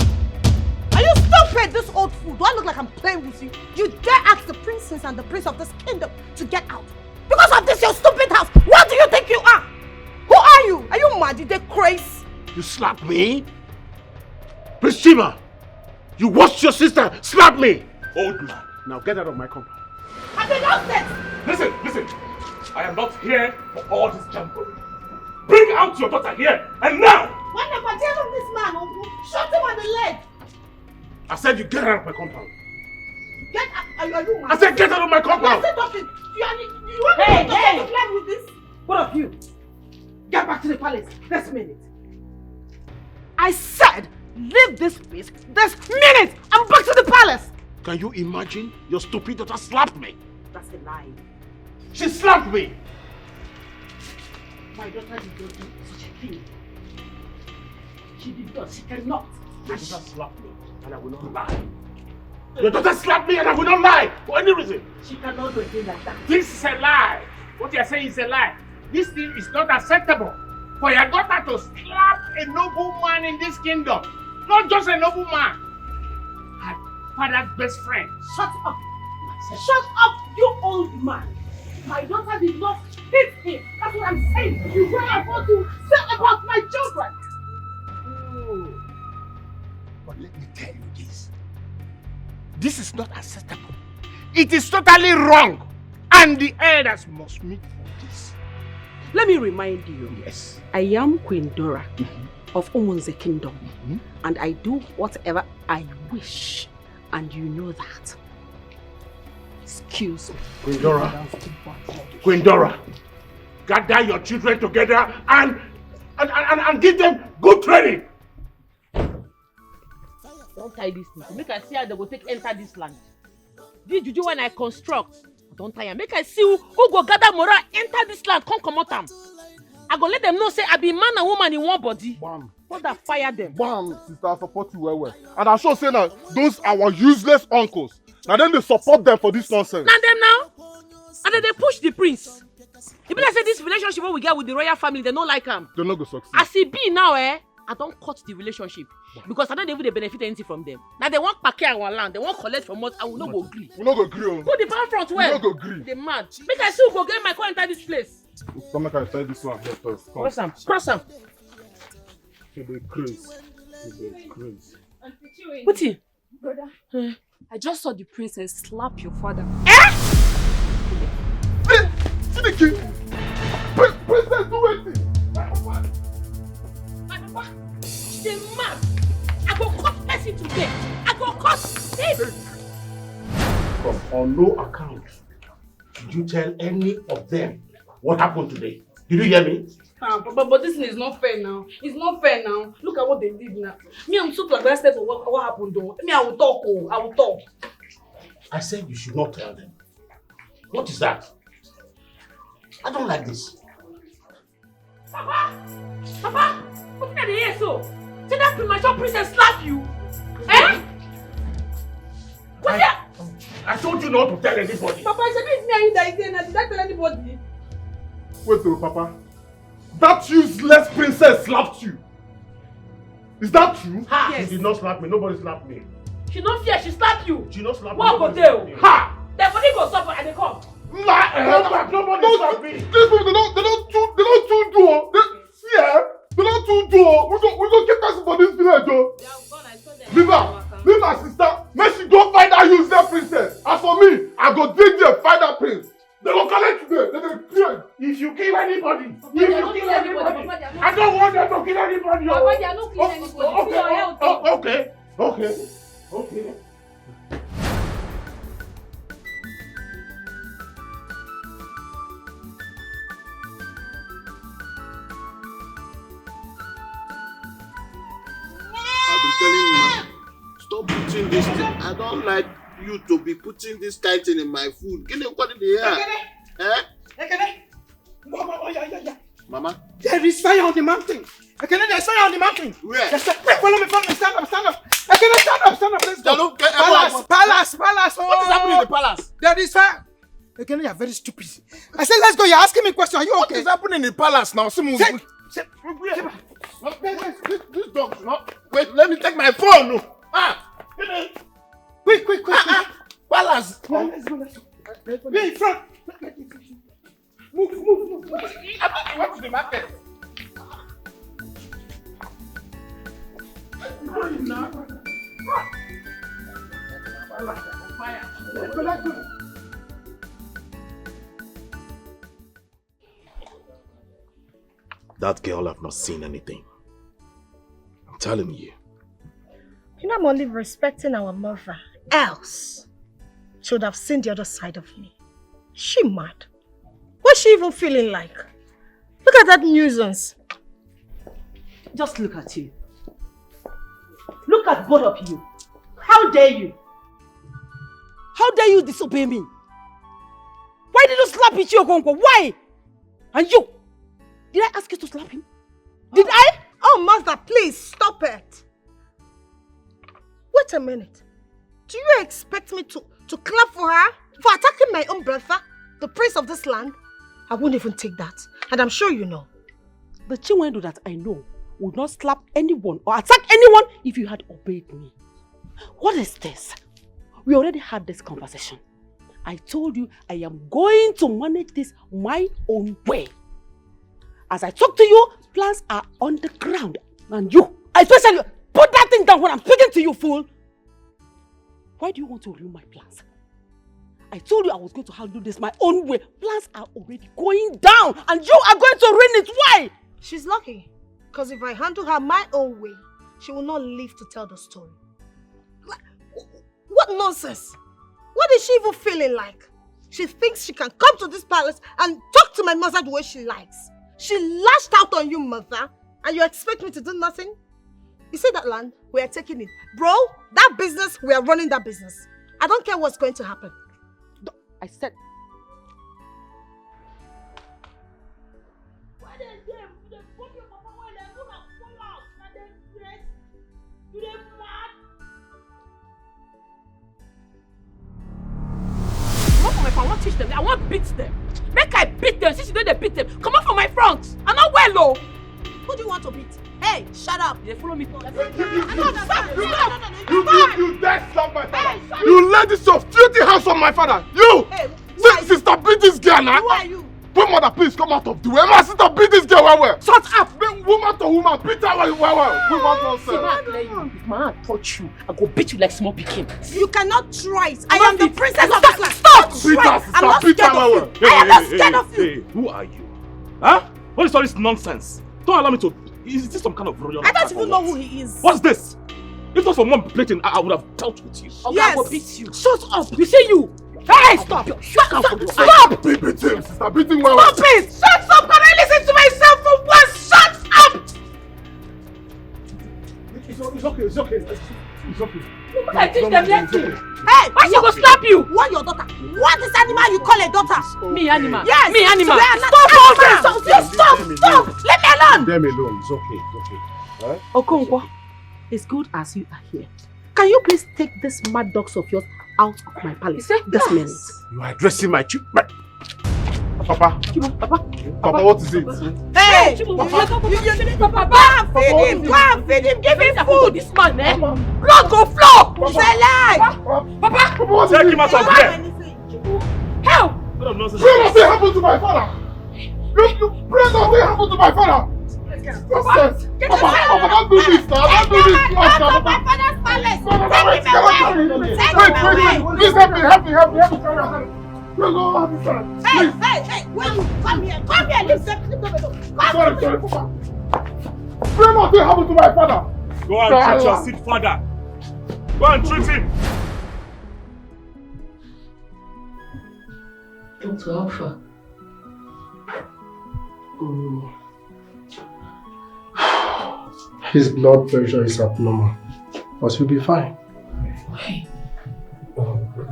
Are you stupid, this old fool? Do I look like I'm playing with you? You dare ask the princess and the prince of this kingdom to get out? Because of this your stupid house! What do you think you are? Who are you? Are you mad? You did crazy? You slapped me? Prince Chima, you watched your sister slap me! Old man, now get out of my compound. I'm the downstairs. Listen. I am not here for all this jumble. Bring out your daughter here, and now! When the material of this man, Uncle, shot him on the leg. I said you get out of my compound. Get out. Are you mad? I said get out of my compound. You want to play with this? Both of you, get back to the palace this minute. I said, leave this place this minute. I'm back to the palace. Can you imagine? Your stupid daughter slapped me. That's a lie. She slapped me. My daughter did not do such a thing. She did not. She cannot. Your daughter slapped me, and I will not lie. Your daughter slapped me, and I will not lie for any reason. She cannot do a thing like that. This is a lie. What you are saying is a lie. This thing is not acceptable. For your daughter to slap a noble man in this kingdom. Not just a noble man. Her father's best friend. Shut up. Shut up, you old man. My daughter did not hit him. That's what I'm saying. You don't afford to say about my children. Oh. But let me tell you this. This is not acceptable. It is totally wrong. And the elders must meet for this. Let me remind you. Yes. I am Queen Dora of Omonze Kingdom. And I do whatever I wish. And you know that. Excuse me. Queen Dora, gather your children together and give them good training. Don't tie this thing. Make I see how they go take enter this land. This juju when I construct. Don't tie am. Make I see who go gather moral enter this land. Come out am. I go let them know say I be man and woman in one body. Bam. What that fire them? Bam, sister, I support you well. And I sure say now, those our useless uncles. Now then they support them for this nonsense. Now them now. And then they push the prince. If I say this relationship we get with the royal family, they don't like him. They're not going to succeed. As it be now, I don't cut the relationship. Because I don't even benefit anything from them. Now they want pack our land, they want collect from us, and we no go agree. We no go agree. Put the power front well. We no go agree. They mad. Make I still go get my car enter this place. Stomach, I say this one here first. Cross them. Cross them. It be crazy. What's it? Brother, I just saw the princess slap your father. See the king? Princess, do anything. My papa, she's mad. I go cut Messi today. I go cut him. From on no account did you tell any of them what happened today. Did you hear me? But this thing is not fair now. It's not fair now. Look at what they did now. Me, I'm so flabbergasted for what happened though. Me, I will talk. Oh, I will talk. I said you should not tell them. What is that? I don't like this. Papa, what did I hear so? See that premature princess slap you? Eh? What's that? I told you not to tell anybody. Papa, I said it's me and you that is there now. Did I tell anybody? Wait though, Papa. That useless princess slapped you. Is that true? Ha! Yes. She did not slap me. Nobody slapped me. She not fear, she slap you. She not slap me. What go tell? Ha! Their body go suffer and they come. Nobody slap me. These people, they don't too do. They don't too do. We go get us for this village, though. Leave her, sister. Make she go find that useless princess. As for me, I go dig there, find that prince. They will collect today. They will clear. If you kill anybody, I don't want them to kill anybody. Papa, they are not killing anybody. See your health. Okay. I've been telling you, stop putting this thing. I don't like you to be putting this kind of thing in my food. Get it, what in the air? Mama? There is fire on the mountain. There's fire on the mountain. Where? Wait, follow me. Stand up. Stand up, let's go. Palace. Oh. What is happening in the palace? There is fire. Again, you are very stupid. I said, let's go. You're asking me a question. Are you okay? What is happening in the palace now? This dog is not. Wait, let me take my phone. Quick. Palace. Let's go. Wait, in front. Move. What is the market? that girl have not seen anything. I'm telling you. You know, I'm only respecting our mother. Else, she would have seen the other side of me. She mad. What's she even feeling like? Look at that nuisance. Just look at you. Look at both of you. How dare you? How dare you disobey me? Why did you slap Ichi Okonkwo? Why? And you? Did I ask you to slap him? Did I? Oh, mother, please stop it. Wait a minute. Do you expect me to clap for her? For attacking my own brother? The prince of this land? I won't even take that. And I'm sure you know. The Chinwendu that I know would not slap anyone or attack anyone if you had obeyed me. What is this? We already had this conversation. I told you I am going to manage this my own way. As I talk to you, plans are on the ground. And you, especially, put that thing down when I'm speaking to you, fool. Why do you want to ruin my plans? I told you I was going to handle this my own way. Plans are already going down and you are going to ruin it. Why? She's lucky. Because if I handle her my own way, she will not live to tell the story. What nonsense? What is she even feeling like? She thinks she can come to this palace and talk to my mother the way she likes. She lashed out on you, mother, and you expect me to do nothing? You see that land? We are taking it. Bro, that business, we are running that business. I don't care what's going to happen. I said... I want to teach them. I want to beat them. Make I beat them since you know they beat them. Come on from my front. I'm not well, though. Who do you want to beat? Hey, shut up. They follow me. You dare slap my father. You let this your filthy hands on my father. You! Hey, sister, beat this girl now. Who are you? Put mother, please come out of the way. My sister, beat this girl well. Shut up! Woman to woman, beat her well. We want nonsense. If my hand touch you, I go beat you like small pikin. You cannot try it. I am the princess of this land. Stop! I'm not scared of you. I am not scared of you. Hey, who are you? Huh? What is all this nonsense? Don't allow me to... Is this some kind of royal... I don't even know who he is. What's this? If not for mom plating, I would have dealt with you. Okay, yes. I will beat you. Shut up! You say you! Hey, stop! Stop! Beat him, sister. Beat him well. Stop it! Shut up! Can I listen to myself for once? Shut up! It's okay. I teach them lesson. Hey, why she go slap you? What your daughter? What is animal you call a daughter? Me animal. Yes. Me animal. Stop! Let me alone. Leave them alone. It's okay. Huh? Okonkwo, it's good as you are here. Can you please take this mad dogs of yours out of my palace this minute? You are addressing my children. Papa, what is it? Hey! Papa, feed him, give him food! This man, eh? Blood go flow! Say lie! Papa, take him out of here! Help! Pray nothing happen to my father! You pray nothing happen to my father! Papa, don't do this now! Don't do this now! Out of my father's palace! Take him away! Please help me! Hey, wait, come here, leave them. Sorry, Papa. Pray nothing happen to my father. Go and treat your sick father. Go and treat him. Dr. Alpha. His blood pressure is abnormal, but he'll be fine. Why?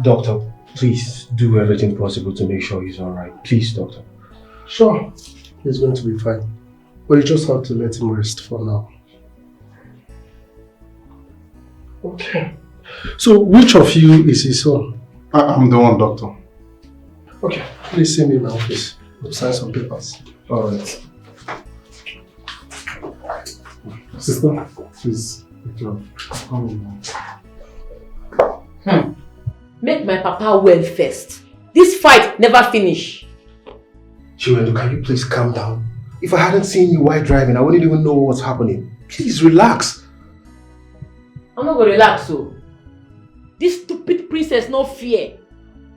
Doctor, please do everything possible to make sure he's alright. Please, doctor. Sure, he's going to be fine. But you just have to let him rest for now. Okay. So, which of you is his son? I'm the one, doctor. Okay, please see me in my office. I'll sign some papers. Alright. Sister, please, come on. Make my papa well first. This fight never finish. Chiwendu, can you please calm down? If I hadn't seen you while driving, I wouldn't even know what's happening. Please relax. I'm not gonna relax, so. This stupid princess no fear.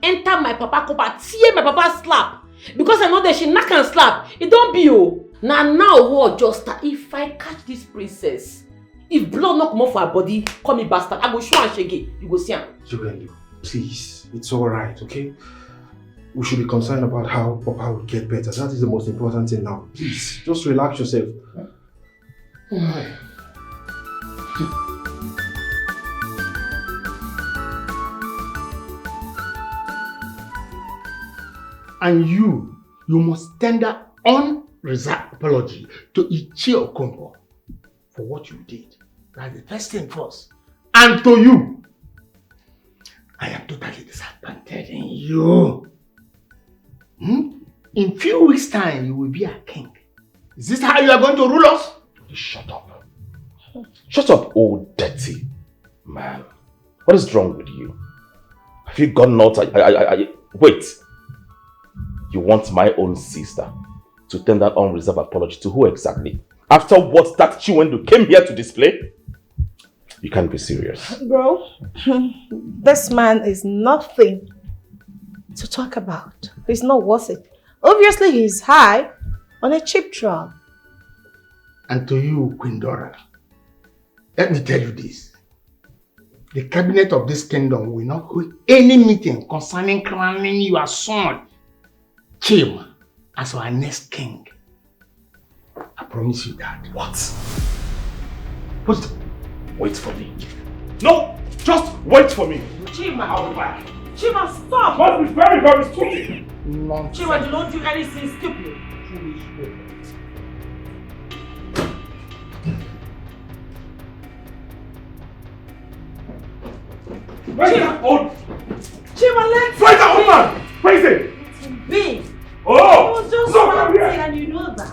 Enter my papa cup, tear my papa slap. Because I know that she knock and slap. It don't be you. Now what just start? If I catch this princess, if blood not come off her body, call me bastard. I go show her shege. You go see her. Jubendu, please, it's alright, okay? We should be concerned about how Papa will get better. That is the most important thing now. Please, just relax yourself. Alright. And you must tender unreserved apology to Ichie Okonkwo for what you did. That's the first thing first. And to you, I am totally disappointed in you. In few weeks' time, you will be a king. Is this how you are going to rule us? Shut up. Shut up, old dirty man. What is wrong with you? Have you gone out? Wait. You want my own sister to tender unreserved apology to who exactly? After what that Chiwendu came here to display? You can't be serious. Bro, this man is nothing to talk about. He's not worth it. Obviously, he's high on a cheap drug. And to you, Queen Dora, let me tell you this. The cabinet of this kingdom will not hold any meeting concerning crowning your son, Chima, as our next king. I promise you that. What? Wait for me. No! Just wait for me! Chima! I'll be back. Chima, stop! Must be very, very stupid! Nonsense. Chima, do not do anything stupid. Where's that old? Chima, let's Where's that old man? Where is it? Big. Oh! He was just Look, one I'm here. thing and you know that.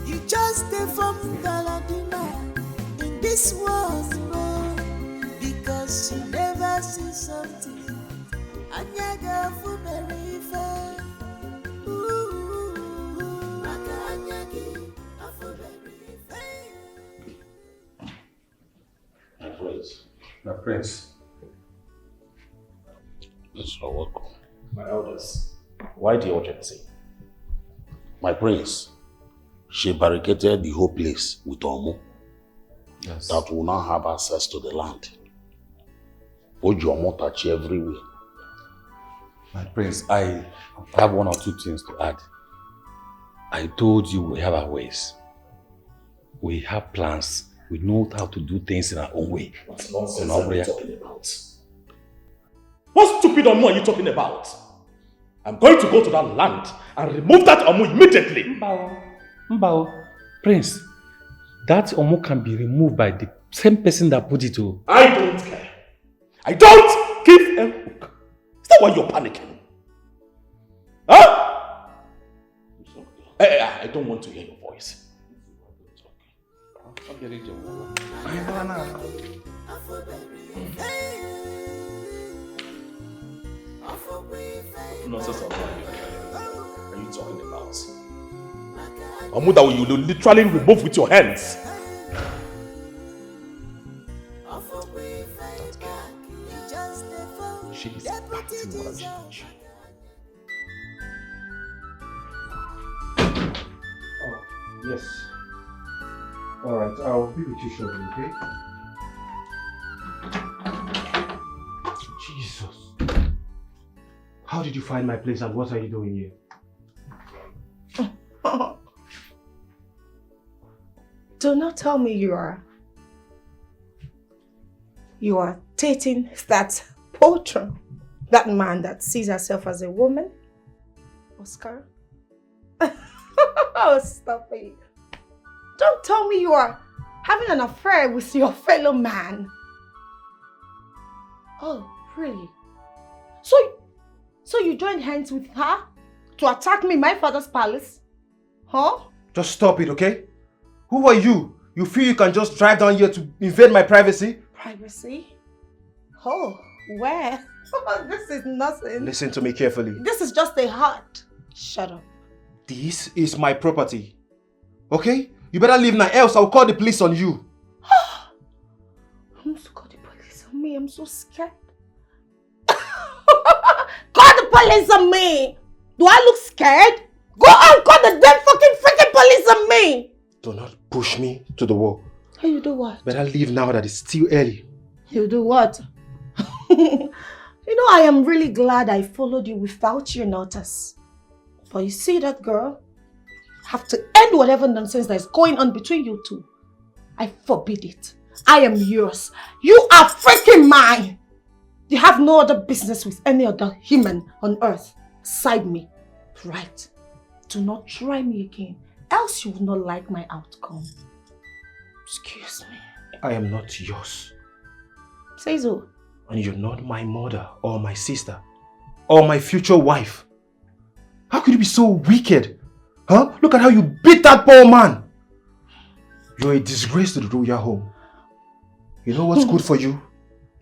You just stay from Galadina in this world, no, because you never see something. Anyaga for very fair. My prince. Yes, you're welcome. My elders, why the urgency? My prince, she barricaded the whole place with Omo. Yes. That will now have access to the land. Ojo touch everywhere. My prince, I have one or two things to add. I told you we have our ways. We have plans. We know how to do things in our own way. What nonsense are you talking about? What stupid Omo are you talking about? I'm going to go to that land and remove that Omo immediately. Mbao, Prince, that Omo can be removed by the same person that put it to. I don't care. I don't give a hook. Is that why you're panicking? Huh? I don't want to hear your voice. What nonsense are you talking about? Omo that you will literally remove with your hands. She is acting what she is. Oh, yes. Alright, I'll be with you shortly, okay? Jesus. How did you find my place and what are you doing here? Do not tell me you are dating that patron, that man that sees herself as a woman, Oscar. Oh, stop it. Don't tell me you are having an affair with your fellow man. Oh, really? So you joined hands with her to attack me in my father's palace? Huh? Just stop it, okay? Who are you? You feel you can just drive down here to invade my privacy? Privacy? Oh, where? This is nothing. Listen to me carefully. This is just a heart. Shut up. This is my property. Okay? You better leave now, else I'll call the police on you. me. I'm so scared. Call the police on me. Do I look scared? Go and call the damn fucking freaking police on me. Do not push me to the wall. Hey, you do what? Better leave now that it's still early. You do what? You know, I am really glad I followed you without your notice. But you see that girl? Have to end whatever nonsense that is going on between you two. I forbid it. I am yours. You are freaking mine. You have no other business with any other human on earth beside me. Right? Do not try me again, else you will not like my outcome. Excuse me. I am not yours. Say so. And you're not my mother or my sister or my future wife. How could you be so wicked? Huh? Look at how you beat that poor man. You're a disgrace to the royal home. You know what's good for you?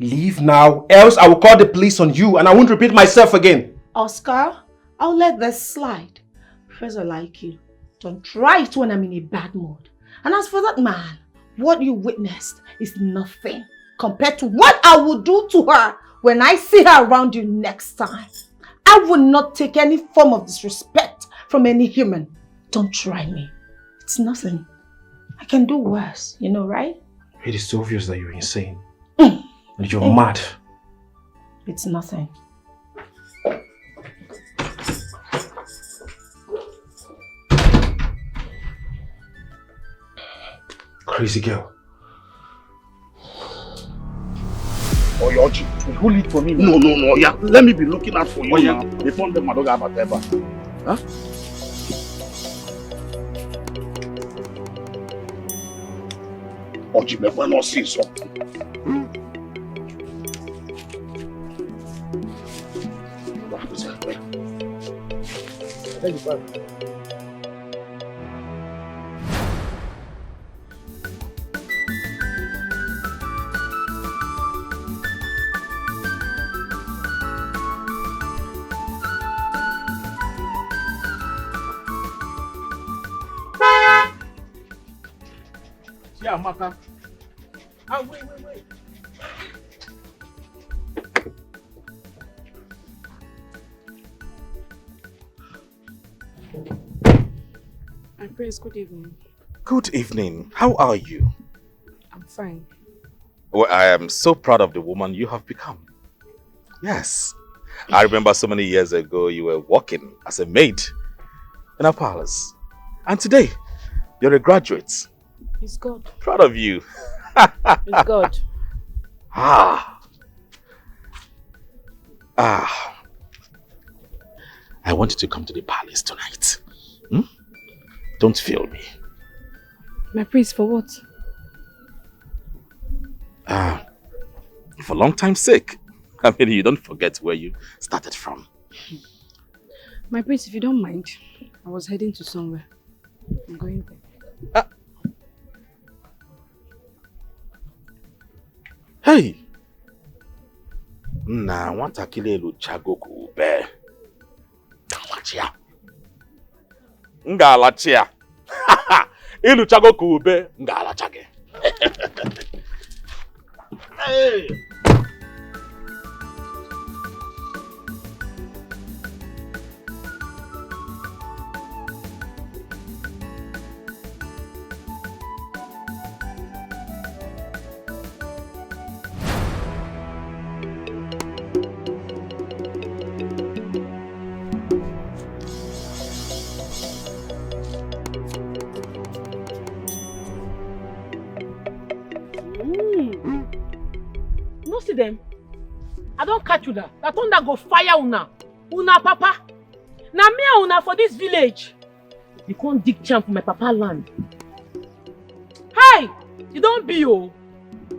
Leave now, else I will call the police on you and I won't repeat myself again. Oscar, I'll let this slide. Because I like you. Don't try it when I'm in a bad mood. And as for that man, what you witnessed is nothing compared to what I will do to her when I see her around you next time. I will not take any form of disrespect from any human. Don't try me. It's nothing. I can do worse, you know, right? It is obvious that you're insane. And you're mad. It's nothing. Crazy girl. Oh, Yoji, hold it for me. No, yeah. Let me be looking out for you now. Before the Madoga Mateba. Huh? Oji, me when not see something. What happens here? Thank you, Father. Yeah, Maka. Ah, wait. My praise, good evening. Good evening. How are you? I'm fine. Well, I am so proud of the woman you have become. Yes. I remember so many years ago you were working as a maid in a palace. And today, you're a graduate. It's God. Proud of you. It's God. I want you to come to the palace tonight. Don't fail me. My praise for what? For long time's sake. I mean, you don't forget where you started from. My praise, if you don't mind, I was heading to somewhere. I'm going there. Hey! Nah, want to kill a chago kube. Galachia. Galachia. Ilu chago kube. Galachage. Hey! See them. I don't catch you that. That thunder go fire una. Una papa. Na me and una for this village. You can't dig champ for my papa land. Hey! You don't be oh.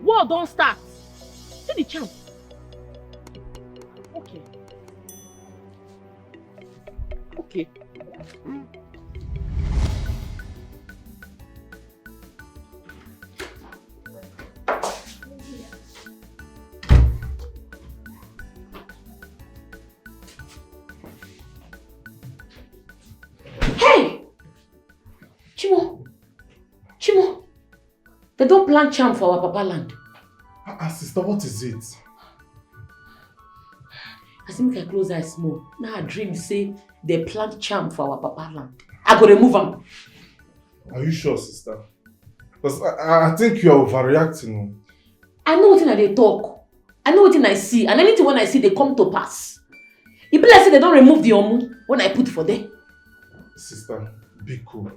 War don't start. See the champ. Okay. Okay. Chimo, they don't plant charm for our papa land. sister, what is it? I think I close eyes small. Now I dream say they plant charm for our papa land. I go remove them. Are you sure, sister? Because I think you are overreacting. I know what they talk. I know what I see. And anything when I see, they come to pass. It be like say they don't remove the omu when I put for them. Sister, be cool.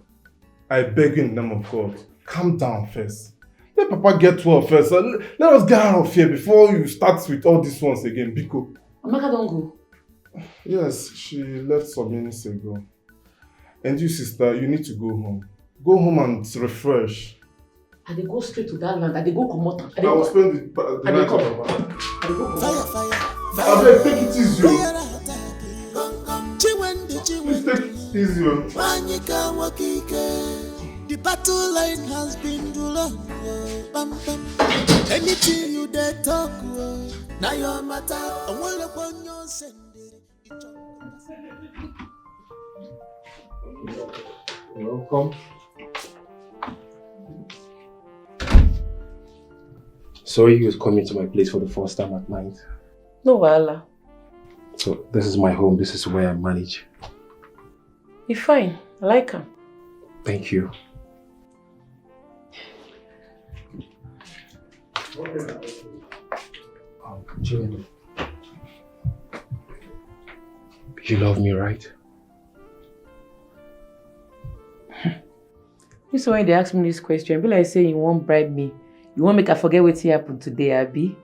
I beg you in the name of God. Calm down first. Let Papa get well first. Let us get out of here before you start with all these ones again. Be cool. Amaka don't go. Yes, she left some minutes ago. And you, sister, you need to go home. Go home and refresh. And they go straight to that land. And they go come out. I will spend the night with Papa. Fire. I beg, take it easy. Please take it easy. The battle line has been too long. Anything you dare talk, now your matter. I want to put your send Welcome. Sorry you was coming to my place for the first time at night. No wahala. So this is my home, this is where I manage. You're fine. I like her. Thank you. Jimmy, you love me, right? You see when they ask me this question, be like say you won't bribe me. You won't make I forget what happened today, Abi?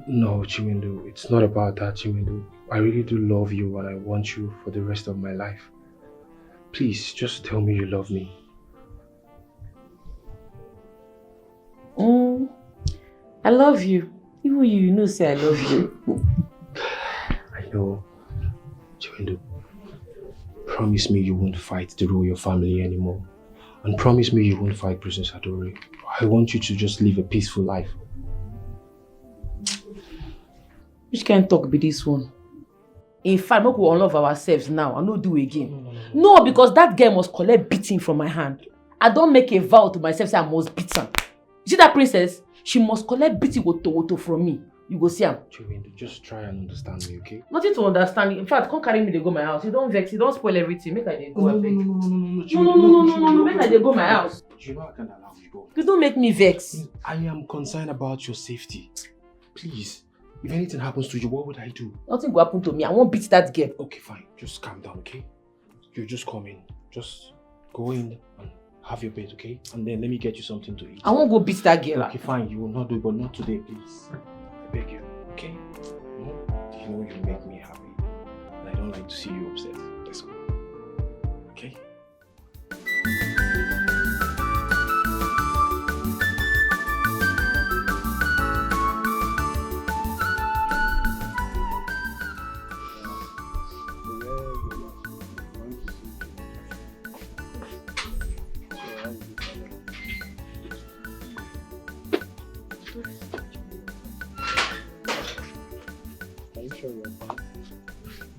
No, Chimindu, it's not about that, Chimindu. I really do love you and I want you for the rest of my life. Please, just tell me you love me. I love you. Even you know say I love you. I know. Chimindu, promise me you won't fight the royal family anymore. And promise me you won't fight Princess Adore. I want you to just live a peaceful life. Which kind talk be this one? In fact, we will unlove ourselves now. I no do again. No, because that girl must collect beating from my hand. I don't make a vow to myself say I must beat her. You see that princess? She must collect beating woto from me. You go see her. Just try and understand me, okay? Nothing to understand. In fact, come carry me to go my house. You don't vex. You don't spoil everything. Make I dey go. No, Make I dey go my house. You know I can't allow you go. You don't make me vex. I am concerned about your safety. Please. If anything happens to you, what would I do? Nothing will happen to me. I won't beat that girl. Okay, fine. Just calm down, okay? You just come in. Just go in and have your bed, okay? And then let me get you something to eat. I won't go beat that girl. Okay, fine. You will not do it, but not today, please. I beg you, okay? You know you make me happy. And I don't like to see you upset. Let's go. Okay?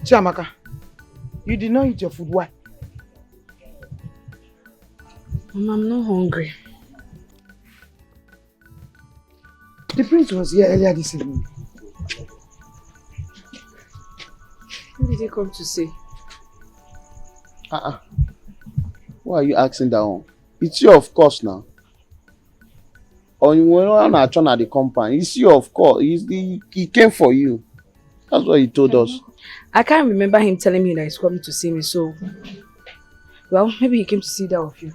Chiamaka, you did not eat your food. Why? Mom, I'm not hungry. The prince was here earlier this evening. What did he come to say? Why are you asking that one? It's you, of course, now. Or you were not trying at the compound. It's you, of course. He came for you. That's what he told us. I can't remember him telling me that he's coming to see me, so... Well, maybe he came to see that of you.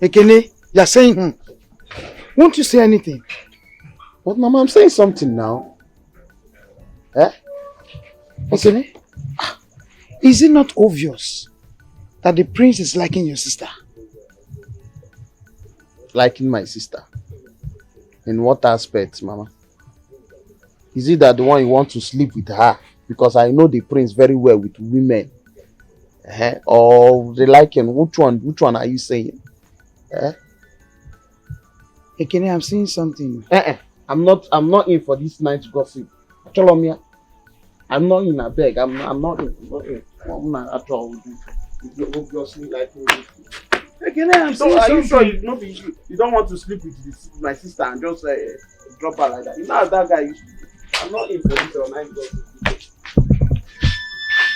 Ekene, you're saying, Won't you say anything? But Mama, I'm saying something now. Eh? Ekene, is it not obvious that the prince is liking your sister? Liking my sister? In what aspect, Mama? Is it that the one you want to sleep with her? Because I know the prince very well with women. Or they like him. Which one are you saying? Ekene, I'm saying something. I'm not in for this night's gossip. I'm not in a beg. I'm not in. I'm not at all. You obviously like me. Again, I'm saying are you sure you don't want to sleep with my sister and just drop her like that? You know how that guy used to do. I'm not in for this all night.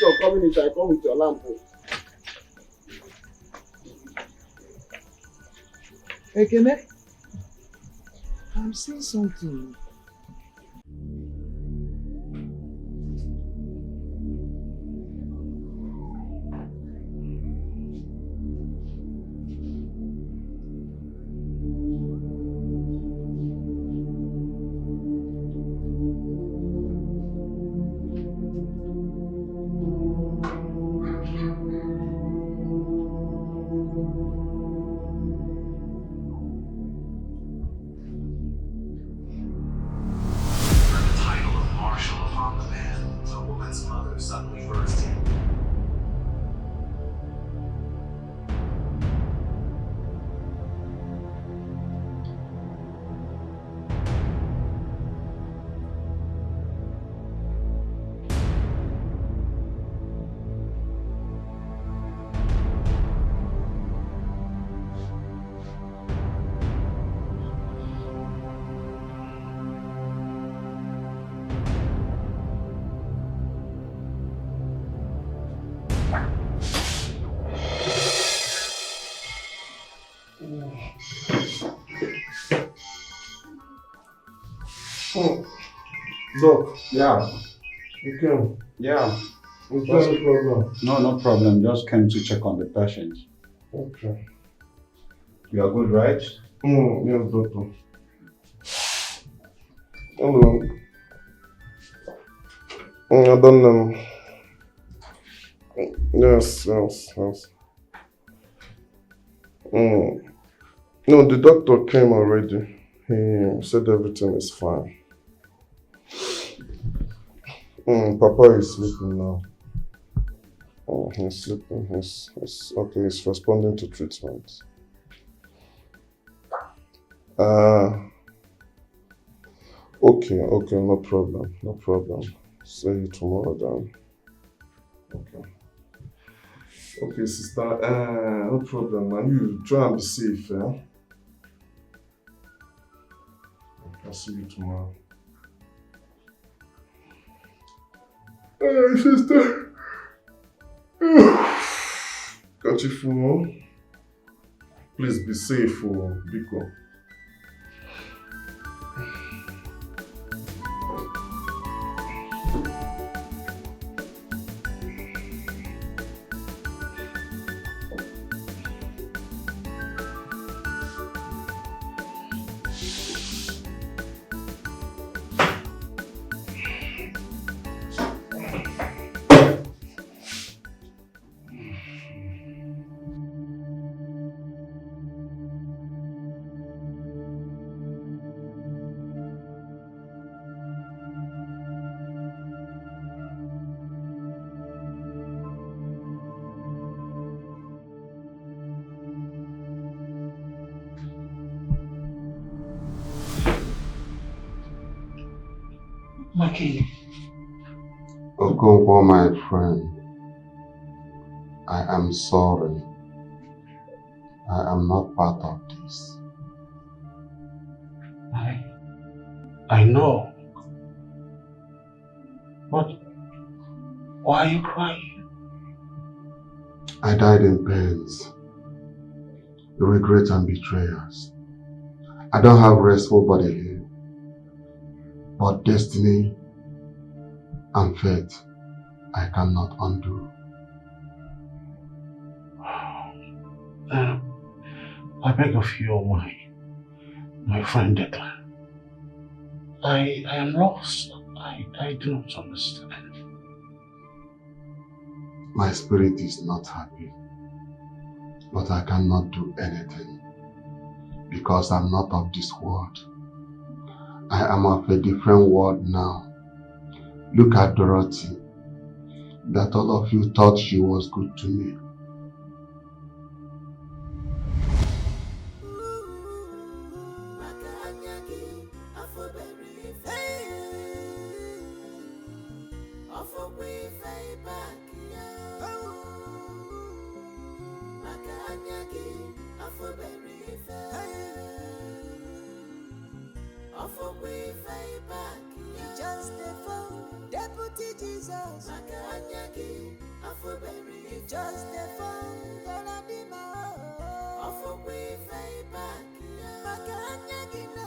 You're coming inside, come with your lamp. Again, I'm saying something. Doc. Yeah. Okay. Yeah. Is there any problem? No problem. Just came to check on the patient. Okay. You are good, right? Yes, doctor. Hello. I don't know. Yes. No, the doctor came already. He said everything is fine. Papa is sleeping now. He's sleeping. He's okay. He's responding to treatment. Okay, no problem. See you tomorrow then. Okay, sister, no problem. And you try and be safe, eh? I'll see you tomorrow. Sister. Got your phone? Please be safe, Biko. Maki. Okonkwo, my friend, I am sorry. I am not part of this. I know. But why are you crying? I died in pains, regret and betrayals. I don't have restful body here, but destiny and fate I cannot undo. I beg of you, my friend Declan. I am lost. I do not understand. My spirit is not happy, but I cannot do anything because I'm not of this world. I am of a different world now. Look at Dorothy, that all of you thought she was good to me. Maka anyaki Just the phone, Deputy Jesus. Just the phone, Galadima. Makanyagi na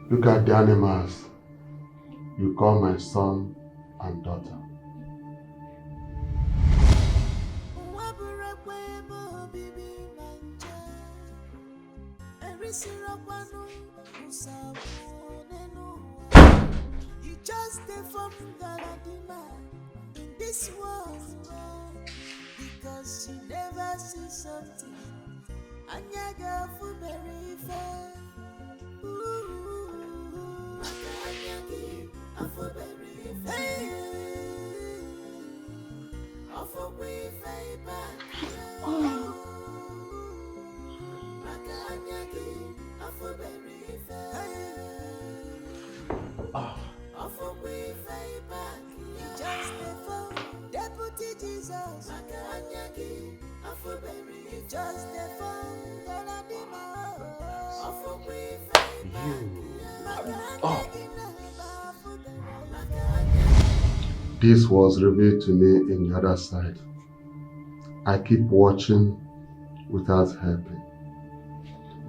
Look at the animals you call my son and daughter. You just the from Galadima in this world because she never sees something. Anyaga for very fair. Just the phone, Deputy Jesus. Just the phone, Galadima. This was revealed to me in the other side. I keep watching without helping.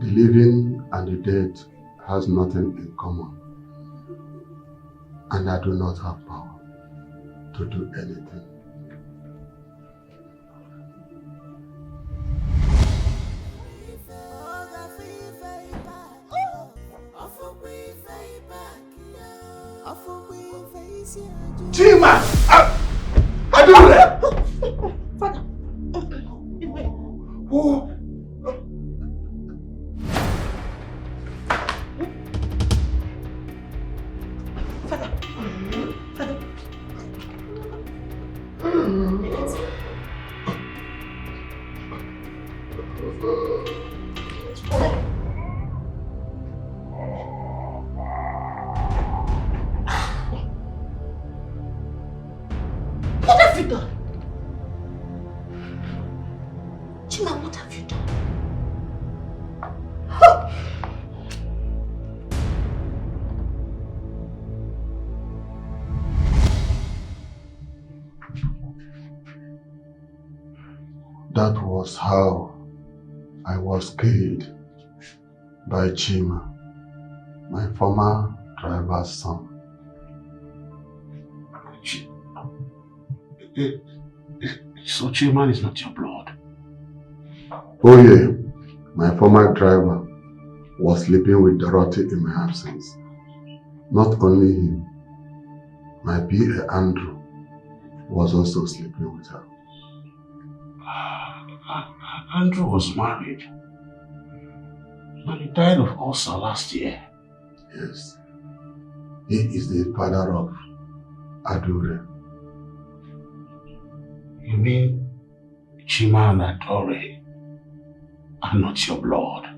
The living and the dead has nothing in common. And I do not have power to do anything. Chima! I do that! Father! Oh. That was how I was killed by Chima, my former driver's son. So Chima is not your blood? Oh yeah, my former driver was sleeping with Dorothy in my absence. Not only him, my PA Andrew was also sleeping with her. Andrew was married, but he died of ulcer last year. Yes, he is the father of Adore. You mean Chima and Adore are not your blood?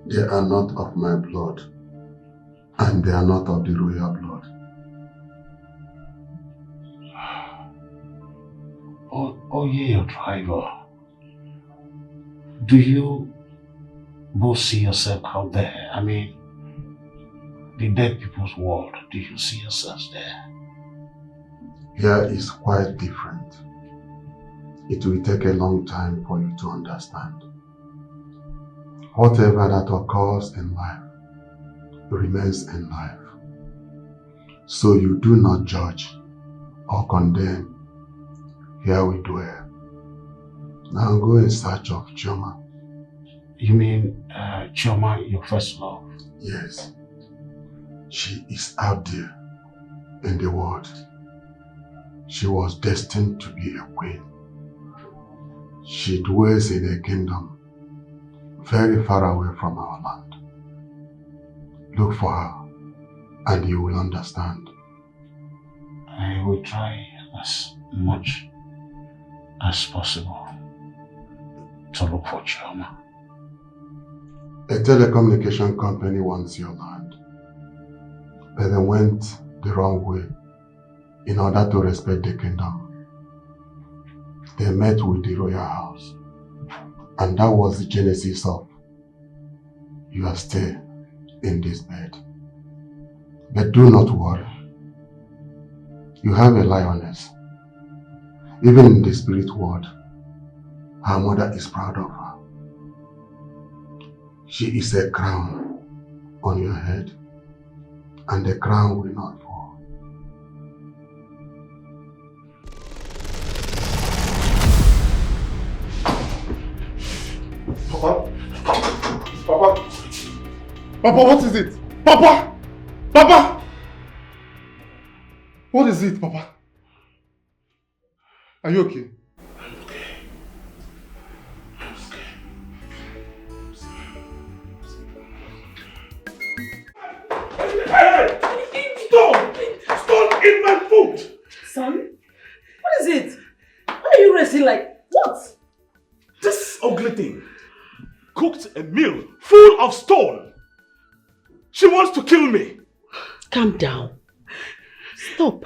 They are not of my blood, and they are not of the royal blood. Oh yeah, your driver. Do you both see yourself out there? I mean, the dead people's world. Do you see yourselves there? Here is quite different. It will take a long time for you to understand. Whatever that occurs in life remains in life. So you do not judge or condemn. Here we dwell. Now go in search of Choma. You mean Choma, your first love? Yes. She is out there in the world. She was destined to be a queen. She dwells in a kingdom very far away from our land. Look for her and you will understand. I will try as much as possible to look for Chioma. A telecommunication company wants your land, but they went the wrong way in order to respect the kingdom. They met with the royal house, and that was the genesis of your stay in this bed. But do not worry. You have a lioness. Even in the spirit world, her mother is proud of her. She is a crown on your head, and the crown will not fall. Papa? Papa? Papa, what is it? Papa! Papa! What is it, Papa? Are you okay? Stone in my food! Son? What is it? Why are you racing like what? This ugly thing cooked a meal full of stone. She wants to kill me. Calm down. Stop.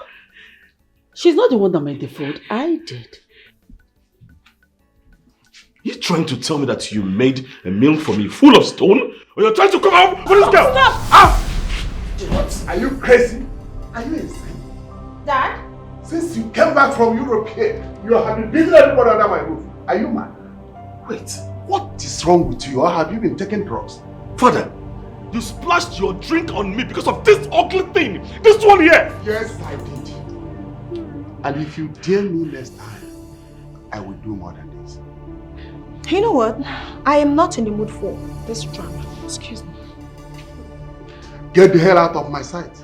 She's not the one that made the food. I did. You're trying to tell me that you made a meal for me full of stone? Or you're trying to come out for this girl? Stop! Ah! What? Are you crazy? Are you insane? Dad? Since you came back from Europe here, you have been beating everybody under my roof. Are you mad? Wait, what is wrong with you? Or have you been taking drugs? Father, you splashed your drink on me because of this ugly thing. This one here. Yes, I did. And if you dare me next time, I will do more than this. You know what? I am not in the mood for this drama. Excuse me. Get the hell out of my sight.